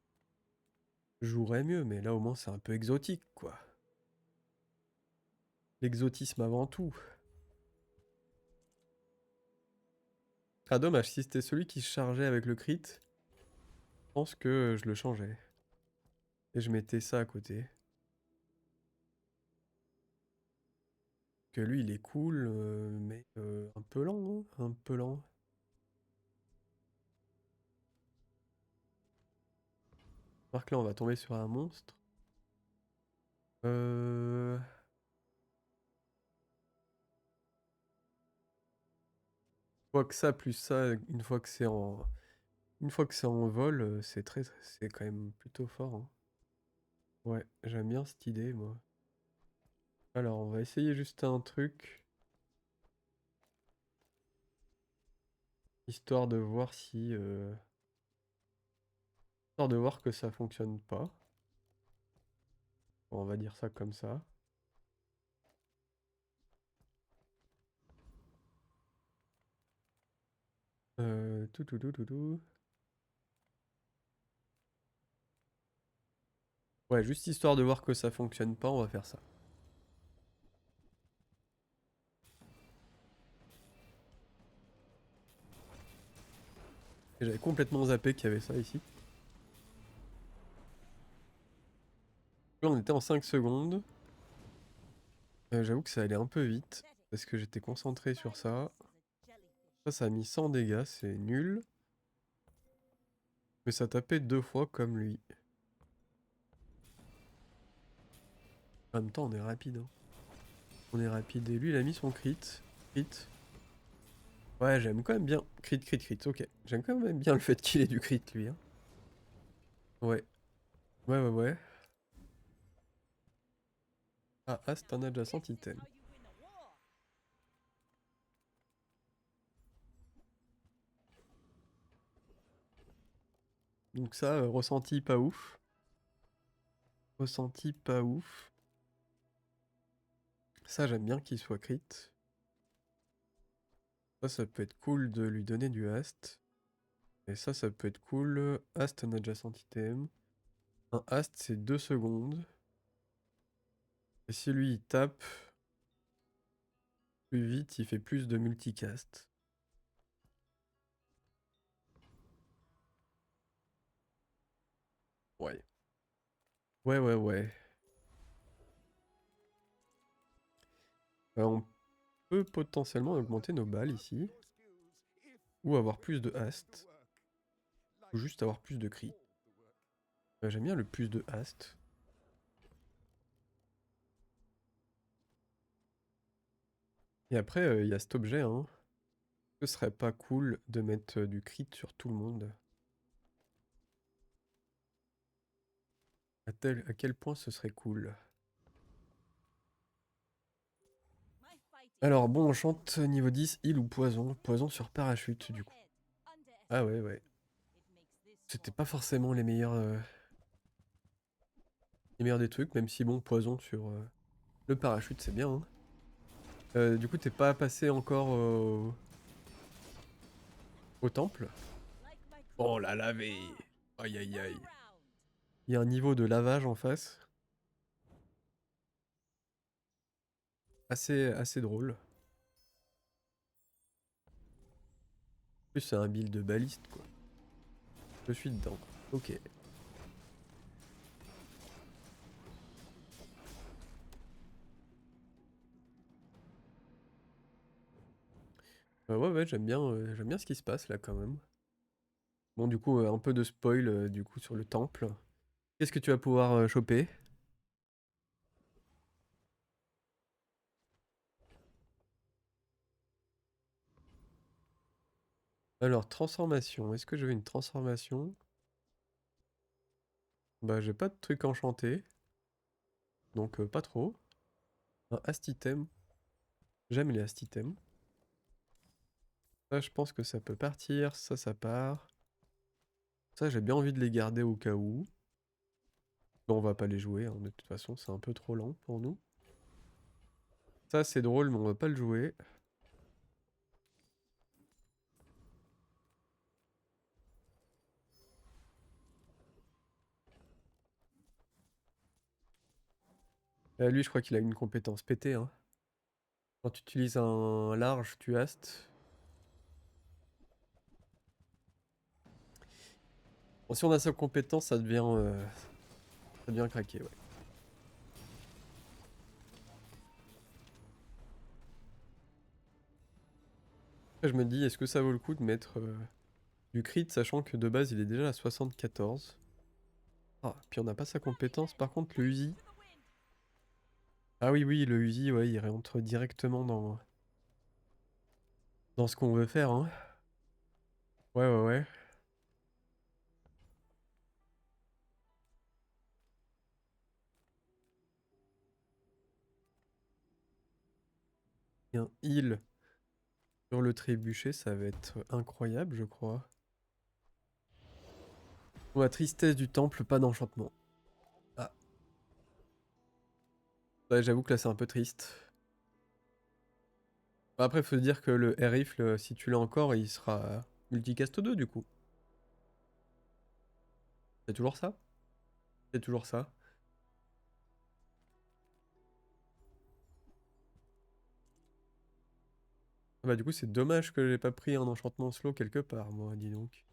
je jouerais mieux, mais là au moins c'est un peu exotique, quoi. L'exotisme avant tout. Ah dommage, si c'était celui qui se chargeait avec le crit, je pense que je le changeais. Et je mettais ça à côté. Que lui il est cool, mais un peu lent, hein, un peu lent. Marc là on va tomber sur un monstre. Euh... Quoi que ça, plus ça, une fois que c'est en vol, c'est quand même plutôt fort, hein. Ouais, j'aime bien cette idée, moi. Alors, on va essayer juste un truc, histoire de voir si, histoire de voir que ça fonctionne pas. Bon, on va dire ça comme ça. Tout, tout, tout, tout, tout. Ouais, juste histoire de voir que ça fonctionne pas, on va faire ça. Et j'avais complètement zappé qu'il y avait ça ici. Là, on était en 5 secondes. J'avoue que ça allait un peu vite, parce que j'étais concentré sur ça. Ça a mis 100 dégâts, c'est nul. Mais ça tapait 2 fois comme lui. En même temps, on est rapide, hein. On est rapide. Et lui, il a mis son crit. Crit. Ouais, j'aime quand même bien. Crit, crit, crit, ok. J'aime quand même bien le fait qu'il ait du crit, lui, hein. Ouais. Ouais, ouais, ouais. Ah, c'est un adjacent item. How you win a war. Donc ça, ressenti pas ouf. Ressenti pas ouf. Ça, j'aime bien qu'il soit crit. Ça peut être cool de lui donner du haste. Et ça peut être cool. Ast, un adjacent item. Un Ast, c'est 2 secondes. Et si lui, il tape plus vite, il fait plus de multicast. Ouais. Ouais. On peut potentiellement augmenter nos balles ici. Ou avoir plus de Ast. Ou juste avoir plus de crit. J'aime bien le plus de Ast. Et après, il y a cet objet, hein. Ce serait pas cool de mettre du crit sur tout le monde? À quel point ce serait cool? My fighting Alors bon, on chante niveau 10, heal ou poison. Poison sur parachute du coup. Ah ouais. it makes this C'était more pas forcément les meilleurs des trucs, même si bon, poison sur le parachute c'est bien, hein. Du coup t'es pas passé encore au temple? like my Oh la lavé! Aïe aïe aïe. round. Il y a un niveau de lavage en face. Assez drôle. En plus c'est un build de baliste quoi. Je suis dedans. Ok. Ouais, j'aime bien ce qui se passe là quand même. Bon du coup un peu de spoil du coup sur le temple. Qu'est-ce que tu vas pouvoir choper? Alors transformation, est-ce que je veux une transformation? Bah j'ai pas de truc enchanté. Donc pas trop. Un astitem. J'aime les astitems. Ça je pense que ça peut partir, ça part. Ça j'ai bien envie de les garder au cas où. Non on va pas les jouer, hein, de toute façon c'est un peu trop lent pour nous. Ça c'est drôle mais on va pas le jouer. Lui je crois qu'il a une compétence pétée, hein. Quand tu utilises un large, tu hastes. Bon, si on a sa compétence, ça devient craqué, ouais. Après, je me dis, est-ce que ça vaut le coup de mettre du crit, sachant que de base, il est déjà à 74. Ah, puis on n'a pas sa compétence. Par contre, le Uzi. Ah oui, le Uzi, ouais, il rentre directement dans ce qu'on veut faire, hein. Ouais. Et un heal sur le trébuchet, ça va être incroyable, je crois. Bon, la tristesse du temple, pas d'enchantement. Ah. Ouais, j'avoue que là, c'est un peu triste. Après, faut se dire que le air-rifle, si tu l'as encore, il sera multicast 2 du coup. C'est toujours ça? C'est toujours ça. Ah bah du coup, c'est dommage que j'ai pas pris un enchantement slow quelque part, moi, dis donc.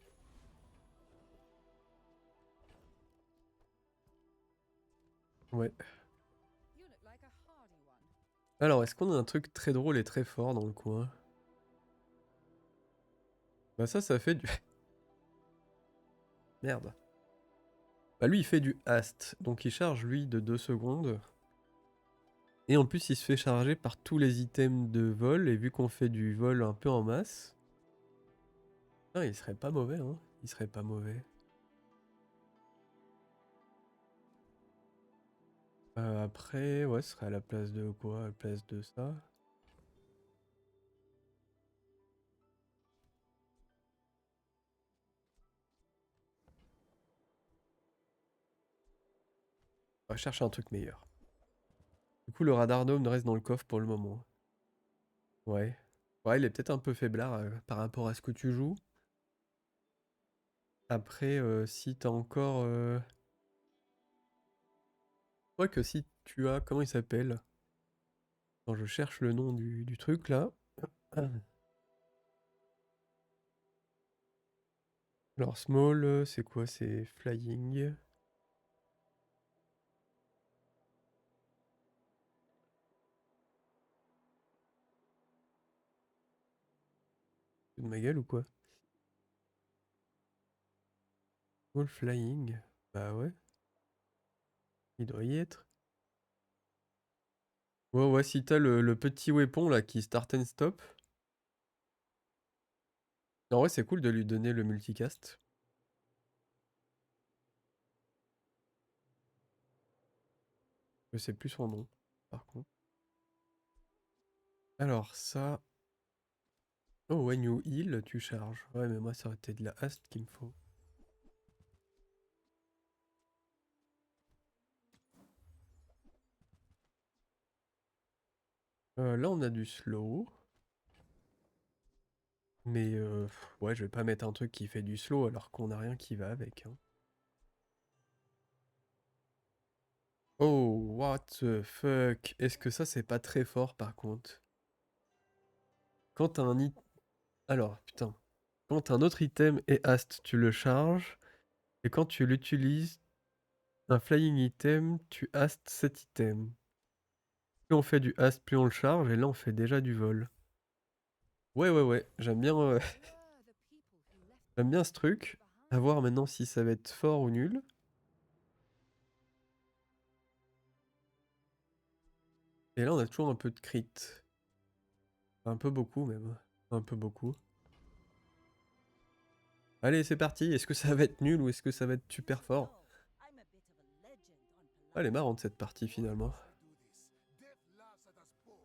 Ouais. You look like a hardy one. Alors, est-ce qu'on a un truc très drôle et très fort dans le coin? Bah ça fait du... Merde. Bah lui, il fait du hast. Donc il charge, lui, de 2 secondes. Et en plus, il se fait charger par tous les items de vol. Et vu qu'on fait du vol un peu en masse... Ah, il serait pas mauvais, hein. Il serait pas mauvais. Après, ouais, ce serait à la place de quoi? À la place de ça. On va chercher un truc meilleur. Du coup, le radar dome reste dans le coffre pour le moment. Ouais. Ouais, il est peut-être un peu faiblard par rapport à ce que tu joues. Après, si t'as encore... Je crois que si tu as... Comment il s'appelle? Attends, je cherche le nom du truc, là. Alors, small, c'est quoi? C'est flying. De ma gueule ou quoi? Small flying. Bah ouais, il doit y être. Ouais, ouais, si t'as le petit weapon là qui start and stop. En vrai, c'est cool de lui donner le multicast. Je sais plus son nom, par contre. Alors, ça. Oh, when you heal, tu charges. Ouais, mais moi, ça aurait été de la haste qu'il me faut. Là, on a du slow. Mais ouais, je vais pas mettre un truc qui fait du slow alors qu'on a rien qui va avec, hein. Oh, what the fuck? Est-ce que ça, c'est pas très fort par contre? Quand t'as un item. Alors, putain. Quand un autre item est hast, tu le charges. Et quand tu l'utilises, un flying item, tu hast cet item. Plus on fait du hast, plus on le charge. Et là, on fait déjà du vol. Ouais, ouais, ouais. J'aime bien, j'aime bien ce truc. À voir maintenant si ça va être fort ou nul. Et là, on a toujours un peu de crit. Un peu beaucoup même. Un peu beaucoup. Allez, c'est parti. Est-ce que ça va être nul ou est-ce que ça va être super fort? So, I'm a bit of a legend on Ah, elle est Palau. marrante cette partie finalement. Do this. Death laughs at us both.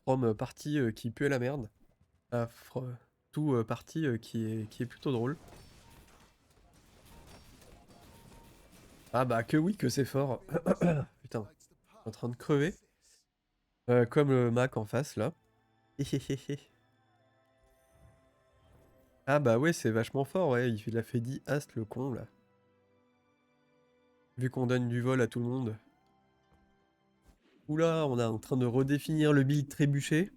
From partie qui pue la merde à tout partie qui est plutôt drôle. Ah bah que oui, que c'est fort. Putain, Likes the je suis power en train de crever. sis. Comme le Mac en face là. Ah bah ouais, c'est vachement fort, ouais. Il a fait 10 ast le con là. Vu qu'on donne du vol à tout le monde. Oula, on est en train de redéfinir le build trébuché.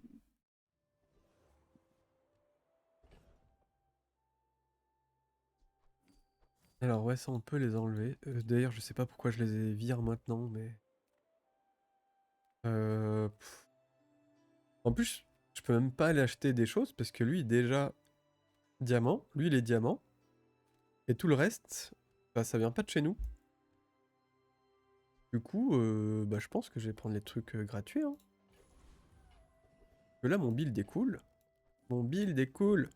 Alors ouais, ça on peut les enlever. D'ailleurs, je sais pas pourquoi je les vire maintenant, mais... Pff. En plus, je peux même pas aller acheter des choses parce que lui, déjà, diamant. Lui, il est diamant. Et tout le reste, bah, ça vient pas de chez nous. Du coup, bah, je pense que je vais prendre les trucs gratuits, hein. Parce que là, mon build est cool. Mon build est cool.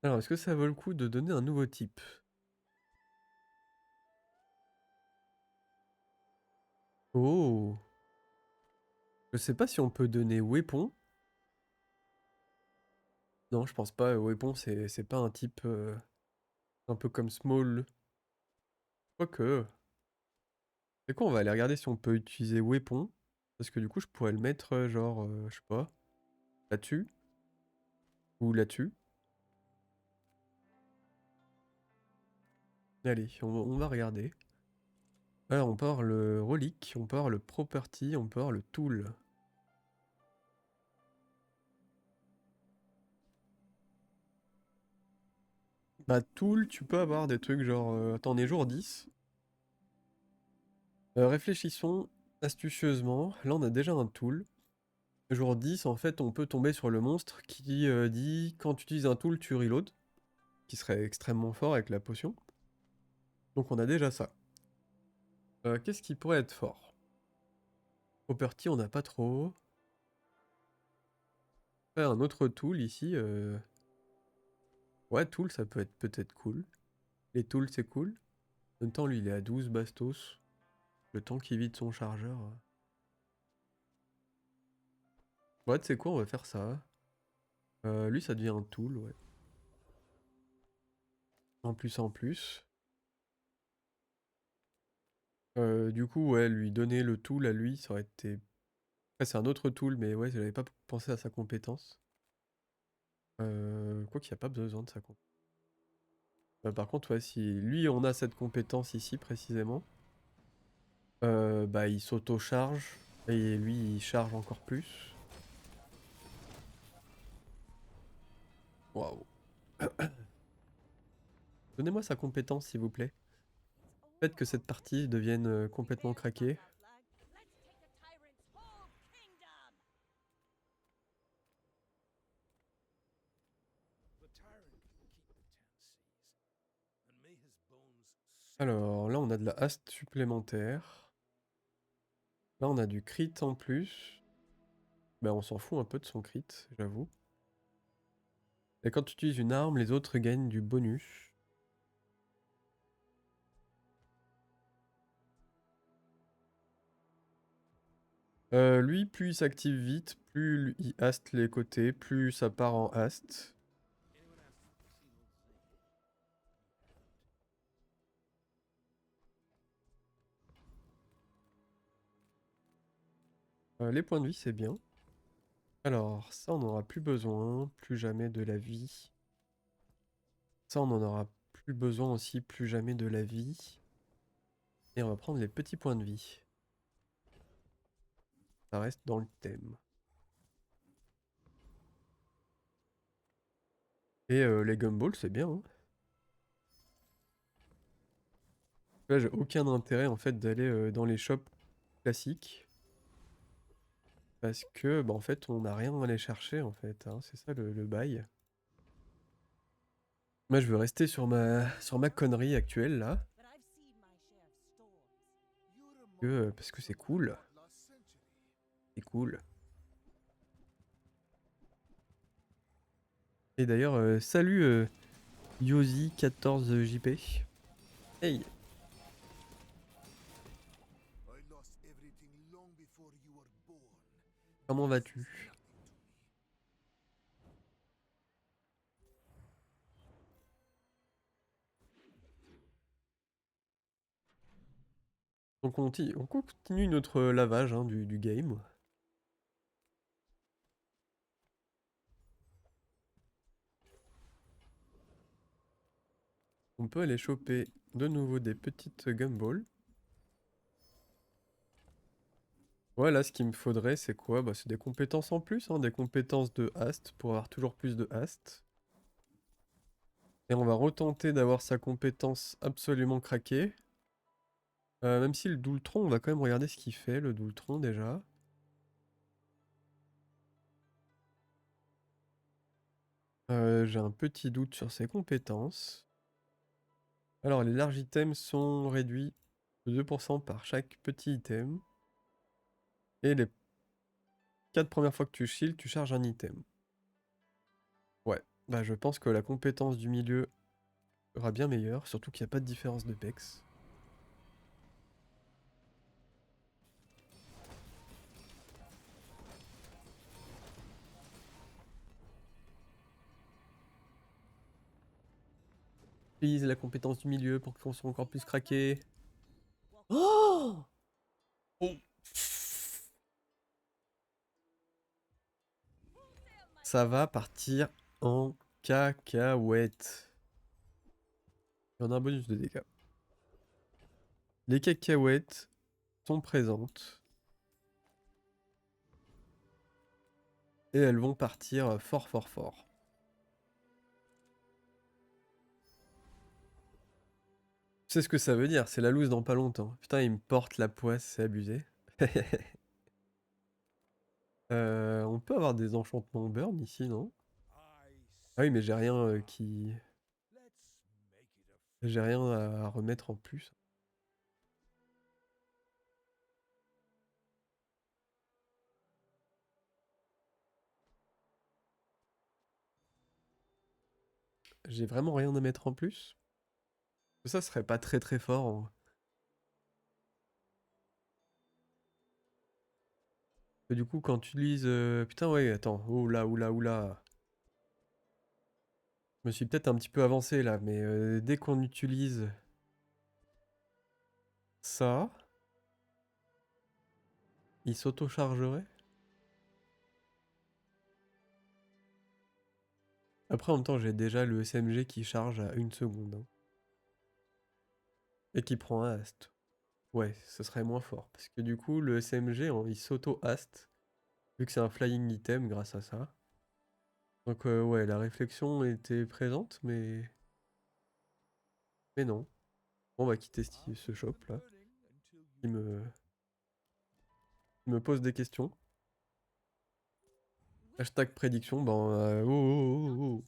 Alors, est-ce que ça vaut le coup de donner un nouveau type? Oh! Je sais pas si on peut donner weapon. Non, je pense pas. Weapon, c'est pas un type un peu comme small. Quoique. C'est quoi, on va aller regarder si on peut utiliser weapon. Parce que du coup, je pourrais le mettre genre, je sais pas, là-dessus. Ou là-dessus. Allez, on va regarder. Alors, on peut avoir le relic, on peut avoir le property, on peut avoir le tool. Bah, tool, tu peux avoir des trucs genre. Attends, on est jour 10. Réfléchissons astucieusement. Là, on a déjà un tool. Jour 10, en fait, on peut tomber sur le monstre qui dit quand tu utilises un tool, tu reload. Qui serait extrêmement fort avec la potion. Donc, on a déjà ça. Qu'est-ce qui pourrait être fort? Property, on n'a pas trop. Ouais, un autre tool ici. Ouais, tool, ça peut être peut-être cool. Les tools, c'est cool. En même temps, lui, il est à 12 bastos. Le temps qu'il vide son chargeur. Ouais, tu sais quoi, on va faire ça. Lui, ça devient un tool, ouais. En plus, en plus. Du coup, ouais, lui donner le tool à lui, ça aurait été... Après, c'est un autre tool, mais ouais, j'avais pas pensé à sa compétence. Quoi qu'il n'y a pas besoin de ça. Par contre, ouais, si lui, on a cette compétence ici précisément, bah il s'auto-charge et lui, il charge encore plus. Waouh. Donnez-moi sa compétence, s'il vous plaît. Faites que cette partie devienne complètement craquée. The tyrant can keep the 10 seas, and may his bones Alors là, on a de la haste supplémentaire. Là, on a du crit en plus. Bah, on s'en fout un peu de son crit, j'avoue. Et quand tu utilises une arme, les autres gagnent du bonus. Lui, plus il s'active vite, plus il haste les côtés, plus ça part en haste. Anyone asked if you've seen old Zane? Les points de vie, c'est bien. Alors, ça, on n'en aura plus besoin, plus jamais de la vie. Ça, on n'en aura plus besoin aussi, plus jamais de la vie. Et on va prendre les petits points de vie. Ça reste dans le thème. Et les gumballs, c'est bien, hein. Là, j'ai aucun intérêt en fait d'aller dans les shops classiques. Parce que, bah, en fait, on n'a rien à aller chercher, en fait, hein. C'est ça le bail. Moi, je veux rester sur ma connerie actuelle, là. But I've seen my share of storms. Parce que c'est cool. Last century. C'est cool. Et d'ailleurs, salut Yosi14JP. Hey, I lost everything long before you were born. comment vas-tu? Nothing to me. Donc on continue notre lavage hein, du game. On peut aller choper de nouveau des petites gumballs. Ouais, là, ce qu'il me faudrait, c'est quoi? Bah, c'est des compétences en plus, hein, des compétences de haste pour avoir toujours plus de haste. Et on va retenter d'avoir sa compétence absolument craquée. Même si le Doultron, on va quand même regarder ce qu'il fait, le Doultron, déjà. J'ai un petit doute sur ses compétences. Alors, les larges items sont réduits de 2% par chaque petit item. Et les 4 premières fois que tu shield, tu charges un item. Ouais, bah je pense que la compétence du milieu sera bien meilleure, surtout qu'il n'y a pas de différence de pex. Utilise la compétence du milieu pour qu'on soit encore plus craqué. Oh, oh. Ça va partir en cacahuète. Et on a un bonus de dégâts. Les cacahuètes sont présentes. Et elles vont partir fort fort fort. Tu sais ce que ça veut dire, c'est la loose dans pas longtemps. Putain, il me porte la poisse, c'est abusé. On peut avoir des enchantements burn ici, non? I Ah oui, mais j'ai rien smell qui... blood. Let's make it a J'ai rien à remettre en plus. J'ai vraiment rien à mettre en plus. Ça serait pas très très fort, hein. Et du coup, quand tu utilises... Putain, ouais, attends. Oula, oula, oula. Je me suis peut-être un petit peu avancé là, mais dès qu'on utilise ça, il s'auto-chargerait. Après, en même temps, j'ai déjà le SMG qui charge à 1 seconde, hein, et qui prend un Ast. Ouais, ce serait moins fort. Parce que du coup, le SMG, il s'auto-Ast, vu que c'est un flying item grâce à ça. Donc ouais, la réflexion était présente, mais non. On va quitter ce shop là, qui me pose des questions. Hashtag prédiction, oh, oh, oh, oh, oh.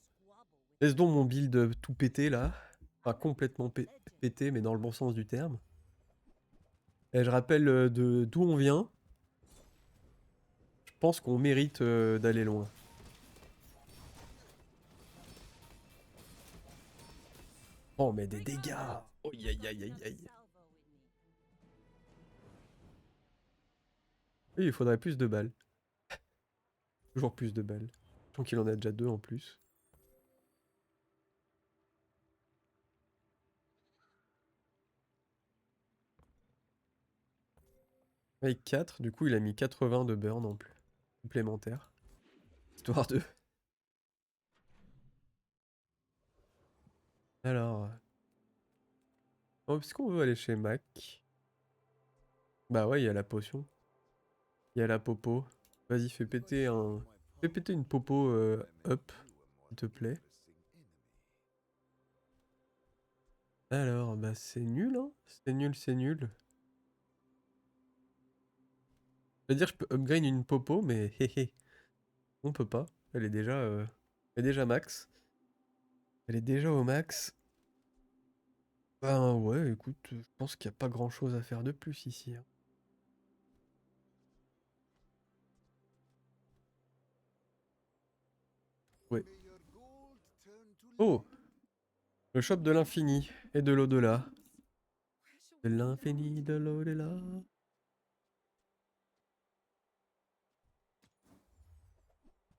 Laisse donc mon build tout pété là. Enfin, complètement pété, mais dans le bon sens du terme. Et je rappelle de d'où on vient. Je pense qu'on mérite d'aller loin. Oh, mais des dégâts! Oh, aïe aïe aïe aïe aïe. Oui, il faudrait plus de balles. Toujours plus de balles. Je pense qu'il en a déjà 2 en plus. Avec 4, du coup il a mis 80 de burn en plus. Supplémentaire. Histoire de... Alors... Oh, est-ce qu'on veut aller chez Mac? Bah ouais, il y a la potion. Il y a la popo. Vas-y, fais péter un... Fais péter une popo up, s'il te plaît. Alors, bah c'est nul, hein. C'est nul, c'est nul. C'est-à-dire, je peux upgrade une popo, mais hé hé. On peut pas. Elle est déjà max. Elle est déjà au max. Ben ouais, écoute, je pense qu'il n'y a pas grand-chose à faire de plus ici, hein. Ouais. Oh! Le shop de l'infini et de l'au-delà. De l'infini, de l'au-delà.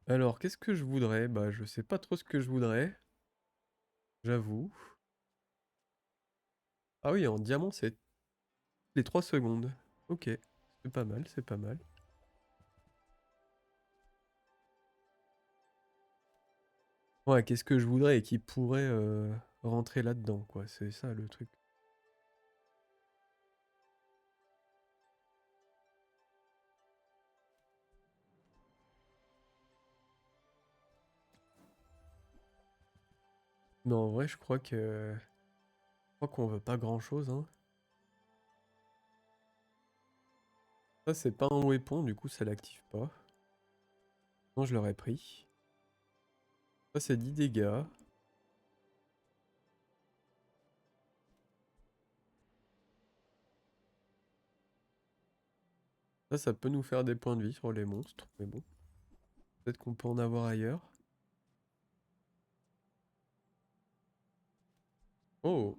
Alors, qu'est-ce que je voudrais? Bah, je sais pas trop ce que je voudrais. J'avoue. Ah oui, en diamant, c'est les 3 secondes. Ok. C'est pas mal, c'est pas mal. Ouais, qu'est-ce que je voudrais et qui pourrait rentrer là-dedans, quoi. C'est ça le truc. Mais en vrai, je crois qu'on veut pas grand-chose, hein. Ça, c'est pas un weapon, du coup, ça l'active pas. Non, je l'aurais pris. Ça, c'est 10 dégâts. Ça peut nous faire des points de vie sur les monstres, mais bon. Peut-être qu'on peut en avoir ailleurs. Oh!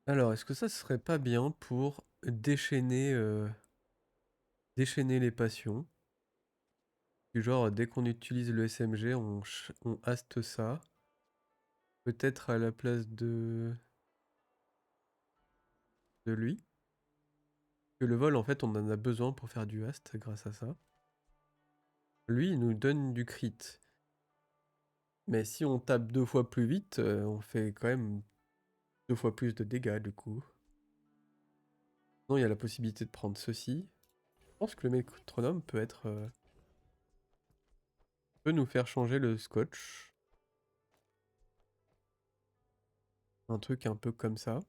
Alors, est-ce que ça serait pas bien pour déchaîner les passions? Du genre, dès qu'on utilise le SMG, on haste ça. Peut-être à la place de lui. Que le vol, en fait, on en a besoin pour faire du haste grâce à ça. Lui, il nous donne du crit. Mais si on tape 2 fois plus vite, on fait quand même 2 fois plus de dégâts, du coup. Non, il y a la possibilité de prendre ceci. Je pense que le métronome peut nous faire changer le scotch. Un truc un peu comme ça.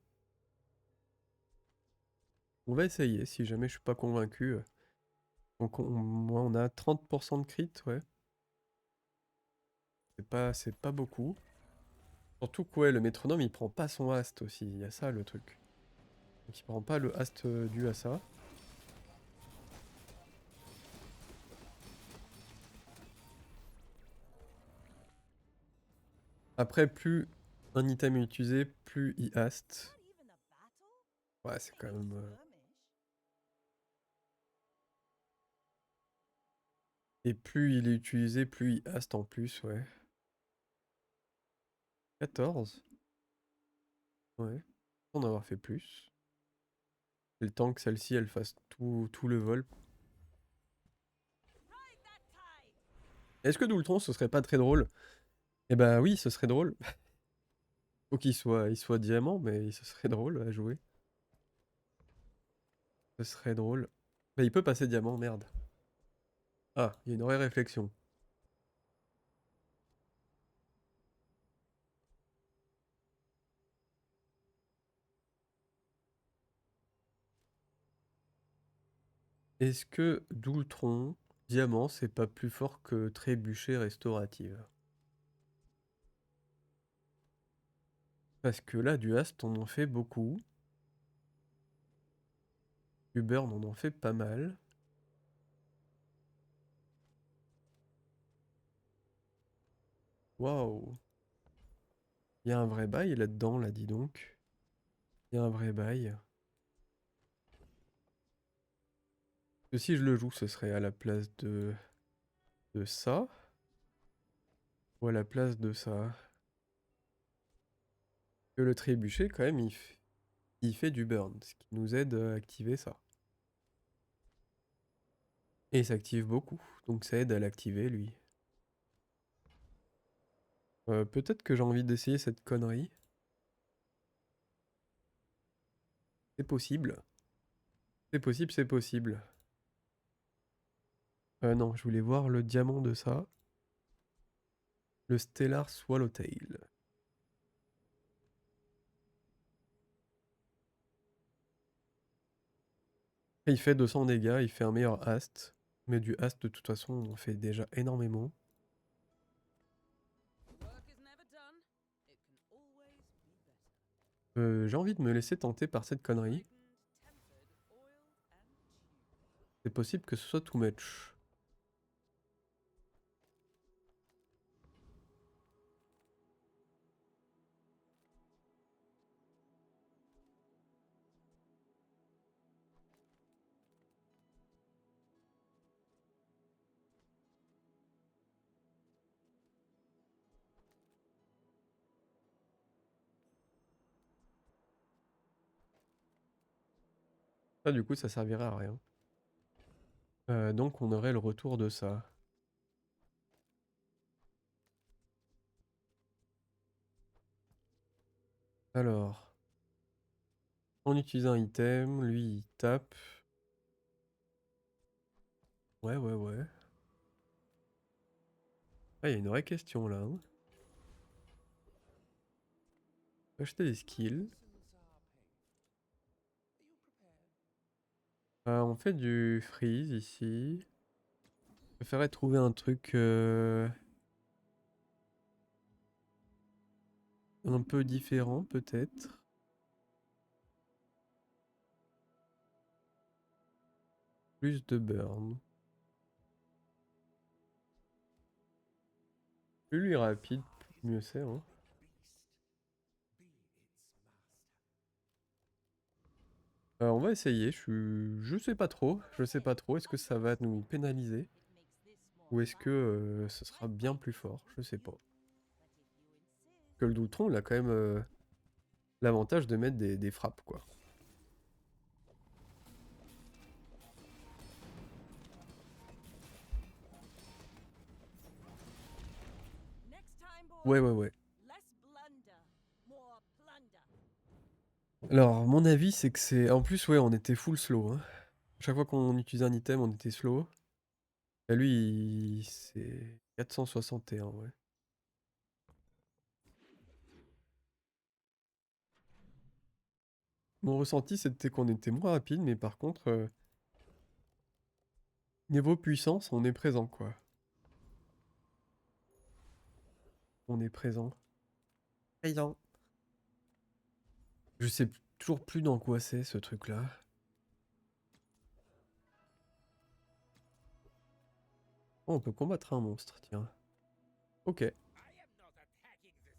On va essayer, si jamais je suis pas convaincu. Donc moi, on a 30% de crit, ouais. C'est pas beaucoup. Surtout que ouais, le métronome, il prend pas son haste aussi. Il y a ça, le truc. Donc il prend pas le haste dû à ça. Après, plus un item est utilisé, plus il haste. Not even a battle? Ouais, c'est quand même... Skirmish? Et plus il est utilisé, plus il haste en plus, ouais. 14. Ouais. En avoir fait plus. C'est le temps que celle-ci, elle fasse tout le vol. Ride that tide! Est-ce que Doultron, ce serait pas très drôle? Eh bah oui, ce serait drôle. Faut qu'il soit diamant, mais ce serait drôle à jouer. Ce serait drôle. Mais il peut passer diamant, merde. Ah, il y a une vraie réflexion. Est-ce que Doultron, diamant, c'est pas plus fort que trébuchet restaurative? Parce que là, du hast, on en fait beaucoup. Du burn, on en fait pas mal. Waouh! Il y a un vrai bail là-dedans, là, dis donc. Il y a un vrai bail. Que si je le joue, ce serait à la place de ça. Ou à la place de ça. Que le trébuchet, quand même, il fait du burn. Ce qui nous aide à activer ça. Et il s'active beaucoup. Donc ça aide à l'activer, lui. Peut-être que j'ai envie d'essayer cette connerie. C'est possible. C'est possible, c'est possible. Non, je voulais voir le diamant de ça. Le Stellar Swallowtail. Il fait 200 dégâts, il fait un meilleur hast. Mais du hast, de toute façon, on en fait déjà énormément. Work is never done. It can always be better. J'ai envie de me laisser tenter par cette connerie. Lightened, tempered, oiled, and tubed. C'est possible que ce soit too much. Ah, du coup, ça servirait à rien. Donc, on aurait le retour de ça. Alors, en utilisant un item, lui, il tape. Ouais, ouais, ouais. Ah, il y a une vraie question là, hein. Acheter des skills. On fait du freeze ici. Je préférerais trouver un truc un peu différent peut-être. Plus de burn. Plus lui est rapide, mieux c'est, hein. On va essayer, je sais pas trop. Je sais pas trop. Est-ce que ça va nous pénaliser? It makes this more Ou est-ce que ce sera bien plus fort? Je sais pas. but if you insist. Que le Doutron, il a quand même l'avantage de mettre des frappes, quoi. Next time, boys, Ouais, ouais, ouais. less blunder, more plunder. Alors, mon avis, c'est que c'est... En plus, ouais, on était full slow, hein. Chaque fois qu'on utilisait un item, on était slow. Et lui, c'est 461, ouais. Mon ressenti, c'était qu'on était moins rapide, mais par contre, niveau puissance, on est présent, quoi. On est présent. Présent. Je sais toujours plus dans quoi c'est, ce truc-là. Oh, on peut combattre un monstre, tiens. Ok,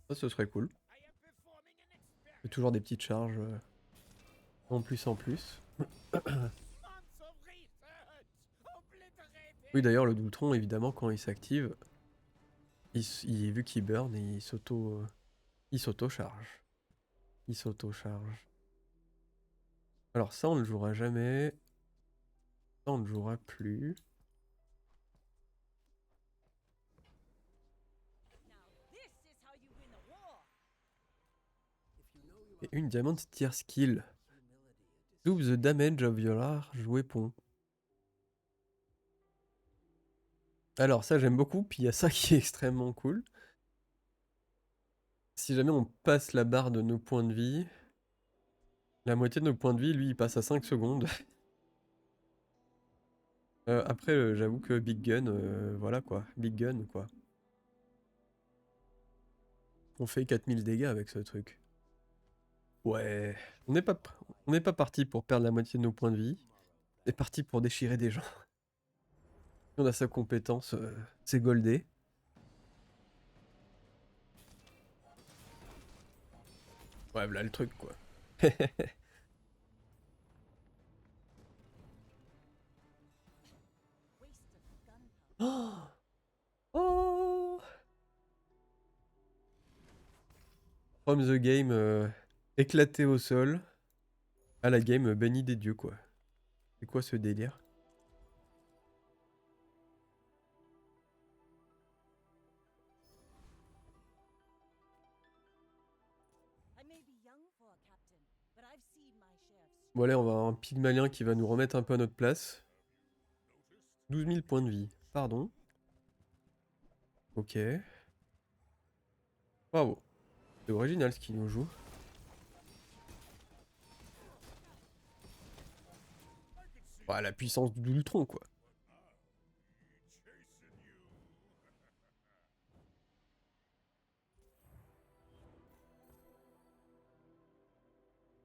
ça, ce serait cool. Il y a toujours des petites charges en plus en plus. Oui, d'ailleurs, le Doultron, évidemment, quand il s'active, vu qu'il burn, il s'auto-charge. Il s'auto-charge. Alors ça, on ne jouera jamais. Ça, on ne jouera plus. Now this is how you win a war. Et une diamant tier skill. Double the damage of your large weapon. Alors ça, j'aime beaucoup. Puis il y a ça qui est extrêmement cool. Si jamais on passe la barre de nos points de vie, la moitié de nos points de vie, lui, il passe à 5 secondes. Après, j'avoue que Big Gun, voilà quoi. Big Gun, quoi. On fait 4000 dégâts avec ce truc. Ouais. On n'est pas parti pour perdre la moitié de nos points de vie. On est parti pour déchirer des gens. On a sa compétence, c'est goldé. Ouais, voilà le truc, quoi. Waste of gunpowder. Oh From the game éclaté au sol à la game béni des dieux, quoi. C'est quoi ce délire? I may be young for a captain, but I've seen my share of Bon allez, on va avoir un pygmalien qui va nous remettre un peu à notre place. 12 000 points de vie. Pardon. Ok. Bravo. C'est original ce qu'il nous joue. Bah, la puissance d'Ultron, quoi.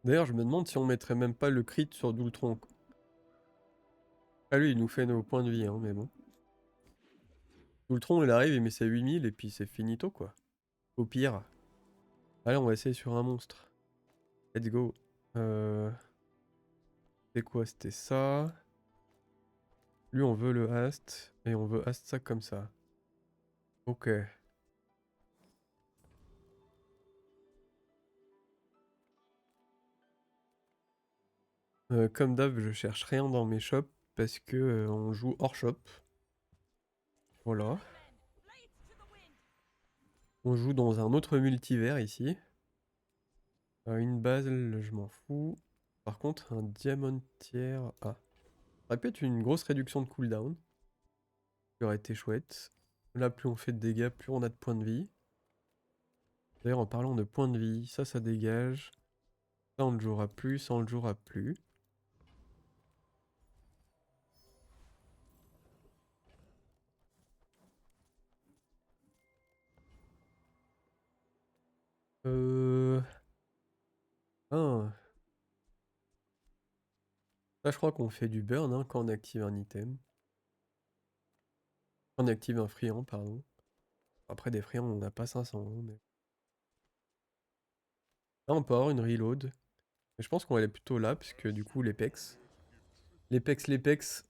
D'ailleurs, je me demande si on mettrait même pas le crit sur d'Ultron, quoi. Ah lui, il nous fait nos points de vie, hein, mais bon. Ultron, il arrive, il met ses 8000 et puis c'est finito, quoi. Au pire. Allez, on va essayer sur un monstre. Let's go. C'est quoi? C'était ça. Lui, on veut le hast. Et on veut hast ça comme ça. Ok. Comme d'hab, je cherche rien dans mes shops parce que on joue hors shop. Voilà. men. Blades to the wind. On joue dans un autre multivers ici. Une base, je m'en fous. Par contre, un diamantière. Ah. Ça aurait pu être une grosse réduction de cooldown. Ça aurait été chouette. Là, plus on fait de dégâts, plus on a de points de vie. D'ailleurs, en parlant de points de vie, ça dégage. Ça, on le jouera plus, ça, on le jouera plus. Ah. Là, je crois qu'on fait du burn hein, quand on active un item. Quand on active un friand, pardon. Après, des friands, on n'a pas 500. Hein, mais... Là, on peut avoir une reload. Mais je pense qu'on va aller plutôt là, puisque du coup, les pex. Les pex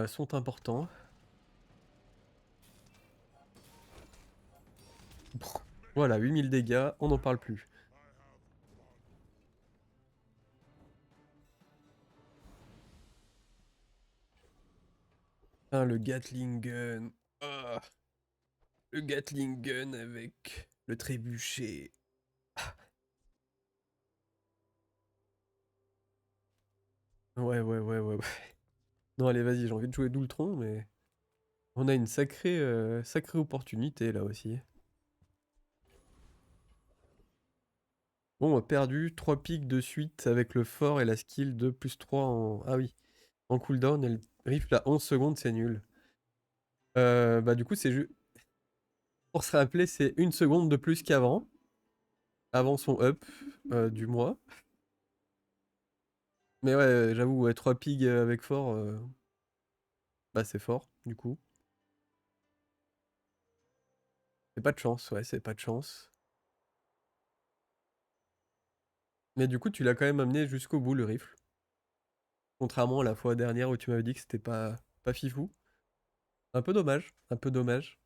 sont importants. Voilà, 8000 dégâts, on n'en parle plus. Ah, le Gatling Gun. Ah, le Gatling Gun avec le trébuchet. Ouais. Non, allez, vas-y, j'ai envie de jouer d'Ultron, mais... On a une sacrée opportunité, là aussi. Bon, on a perdu 3 pics de suite avec le fort et la skill de +3 en... Ah oui, en cooldown, et le rifle à 11 secondes, c'est nul. Bah du coup, c'est juste... Pour se rappeler, c'est 1 seconde de plus qu'avant. Avant son up du mois. Mais ouais, j'avoue, ouais, 3 pigs avec fort, bah c'est fort, du coup. C'est pas de chance, ouais, c'est pas de chance. Mais du coup, tu l'as quand même amené jusqu'au bout, le rifle. Contrairement à la fois dernière où tu m'avais dit que c'était pas fifou. Un peu dommage, un peu dommage.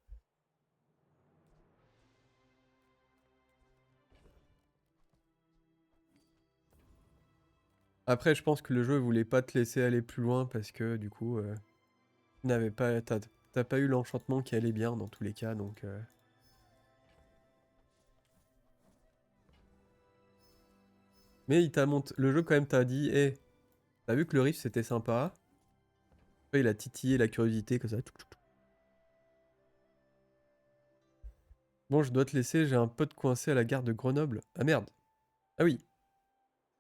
Après, je pense que le jeu voulait pas te laisser aller plus loin parce que du coup, t'as pas eu l'enchantement qui allait bien dans tous les cas, donc. Mais le jeu quand même t'a dit, hé, t'as vu que le riff c'était sympa. Après, il a titillé la curiosité comme ça. Bon, je dois te laisser, j'ai un pote coincé à la gare de Grenoble. Ah merde. Ah oui.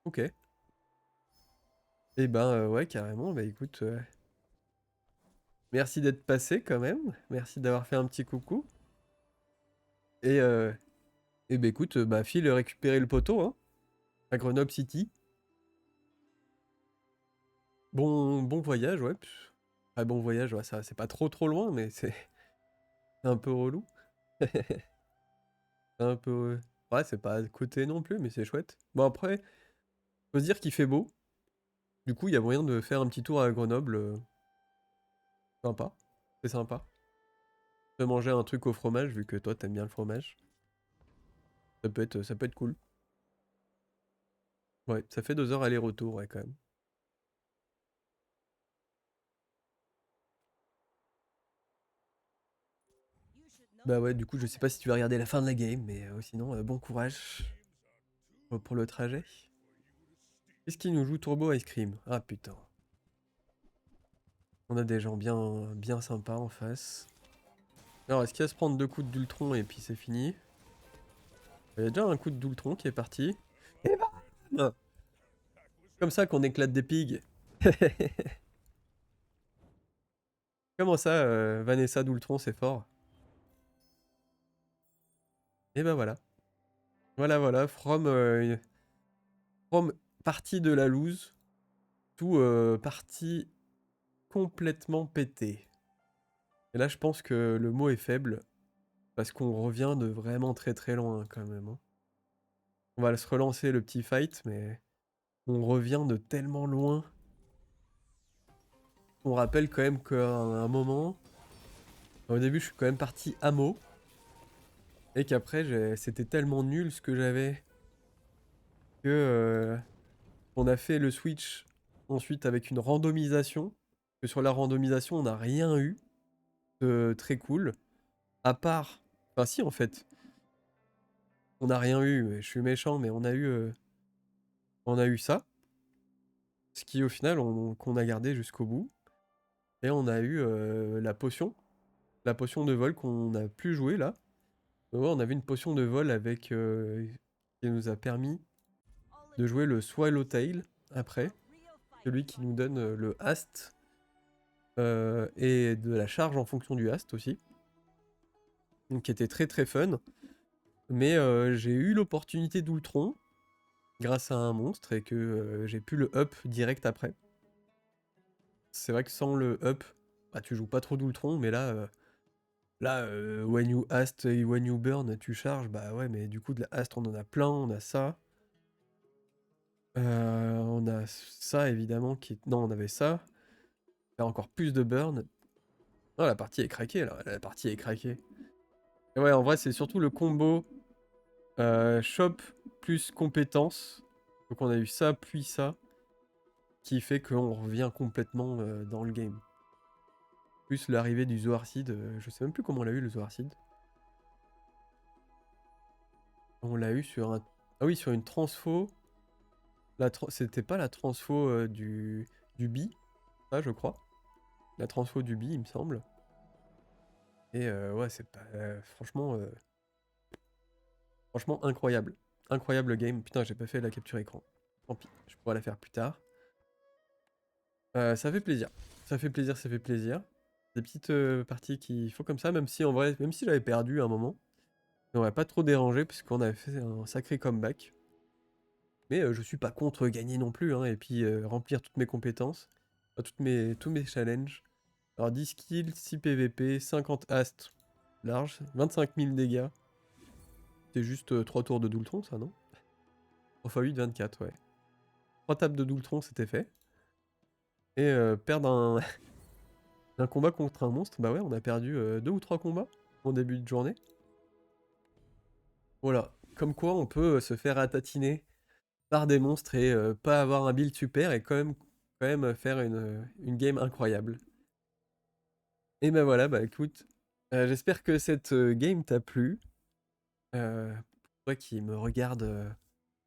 Ok. Eh ben ouais, carrément. Bah écoute, merci d'être passé quand même. Merci d'avoir fait un petit coucou. Et bah écoute, bah file récupérer le poteau, hein, à Grenoble City. Bon voyage, ouais. Ah, bon voyage, ouais, ça c'est pas trop loin, mais c'est un peu relou. Un peu. Ouais, c'est pas à côté non plus, mais c'est chouette. Bon après, faut se dire qu'il fait beau. Du coup, il y a moyen de faire un petit tour à Grenoble. Sympa. C'est sympa. De manger un truc au fromage, vu que toi t'aimes bien le fromage. Ça peut être cool. Ouais, ça fait 2 heures aller-retour, ouais, quand même. You should know Bah ouais, du coup, je sais pas si tu vas regarder la fin de la game, mais sinon, bon courage pour le trajet. Qu'est-ce qui nous joue Turbo Ice Cream? Ah putain. On a des gens bien sympas en face. Alors, est-ce qu'il va se prendre 2 coups d'Ultron et puis c'est fini? Il y a déjà un coup d'Ultron qui est parti. Et bam! Comme ça qu'on éclate des pigs. Comment ça, Vanessa d'Ultron, c'est fort? Et ben voilà. Voilà, from partie de la loose, tout partie complètement pété. Et là, je pense que le mot est faible, parce qu'on revient de vraiment très loin quand même, hein. On va se relancer le petit fight, mais on revient de tellement loin. On rappelle quand même qu'à un moment, au début, je suis quand même parti Amo, et qu'après, c'était tellement nul ce que j'avais que on a fait le switch ensuite avec une randomisation. Que sur la randomisation, on n'a rien eu de très cool. À part. Enfin, si, en fait. On n'a rien eu. Je suis méchant, mais on a eu ça. Ce qui, au final, qu'on a gardé jusqu'au bout. Et on a eu la potion. La potion de vol qu'on a pu jouer là. Ouais, on avait une potion de vol avec. Qui nous a permis all of de you jouer le Swallowtail are après. real Celui fighters qui by nous donne le hast. Et de la charge en fonction du hast aussi. Donc qui était très fun. Mais j'ai eu l'opportunité d'Ultron grâce à un monstre et que j'ai pu le up direct après. C'est vrai que sans le up, bah, tu joues pas trop d'Ultron, mais when you hast et when you burn, tu charges, bah ouais, mais du coup de la hast on en a plein, on a ça. On a ça évidemment Non, on avait ça. Faire encore plus de burn. Oh, la partie est craquée là, la partie est craquée. Et ouais, en vrai, c'est surtout le combo shop plus compétence. Donc on a eu ça, puis ça, qui fait qu'on revient complètement dans le game. Plus l'arrivée du Zoarcid, je sais même plus comment on l'a eu le Zoarcid. On l'a eu sur un... Ah oui, sur une transfo. C'était pas la transfo du Bi, ça je crois. La transfo du Bi, il me semble. Et ouais, c'est pas... franchement incroyable. Incroyable game. Putain, j'ai pas fait la capture écran. Tant pis, je pourrais la faire plus tard. Ça fait plaisir. Ça fait plaisir, ça fait plaisir. Des petites parties qui font comme ça, même si en vrai, même si j'avais perdu à un moment, ça m'aurait pas trop dérangé puisqu'on avait fait un sacré comeback. Mais je suis pas contre gagner non plus, hein, et puis remplir toutes mes compétences, tous mes challenges. Alors 10 kills, 6 PVP, 50 ast large, 25 000 dégâts. C'est juste 3 tours de Doultron, ça, non? 3 x 8, 24, ouais. 3 tapes de Doultron, c'était fait. Et perdre un combat contre un monstre, bah ouais, on a perdu 2 ou 3 combats en début de journée. Voilà, comme quoi on peut se faire ratatiner par des monstres et pas avoir un build super et quand même faire une game incroyable. Et ben voilà, bah écoute, j'espère que cette game t'a plu. Pour toi qui me regarde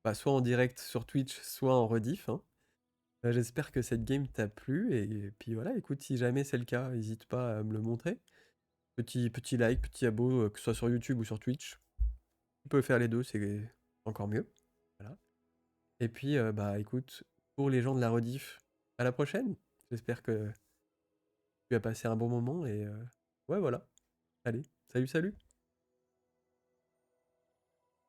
bah, soit en direct sur Twitch, soit en rediff, hein. J'espère que cette game t'a plu et puis voilà, écoute, si jamais c'est le cas, n'hésite pas à me le montrer. Petit like, petit abo, que ce soit sur YouTube ou sur Twitch. Tu peux faire les deux, c'est encore mieux. Voilà. Et puis, bah écoute, pour les gens de la rediff, à la prochaine. J'espère que tu as passé un bon moment et ouais, voilà. Allez, salut, salut!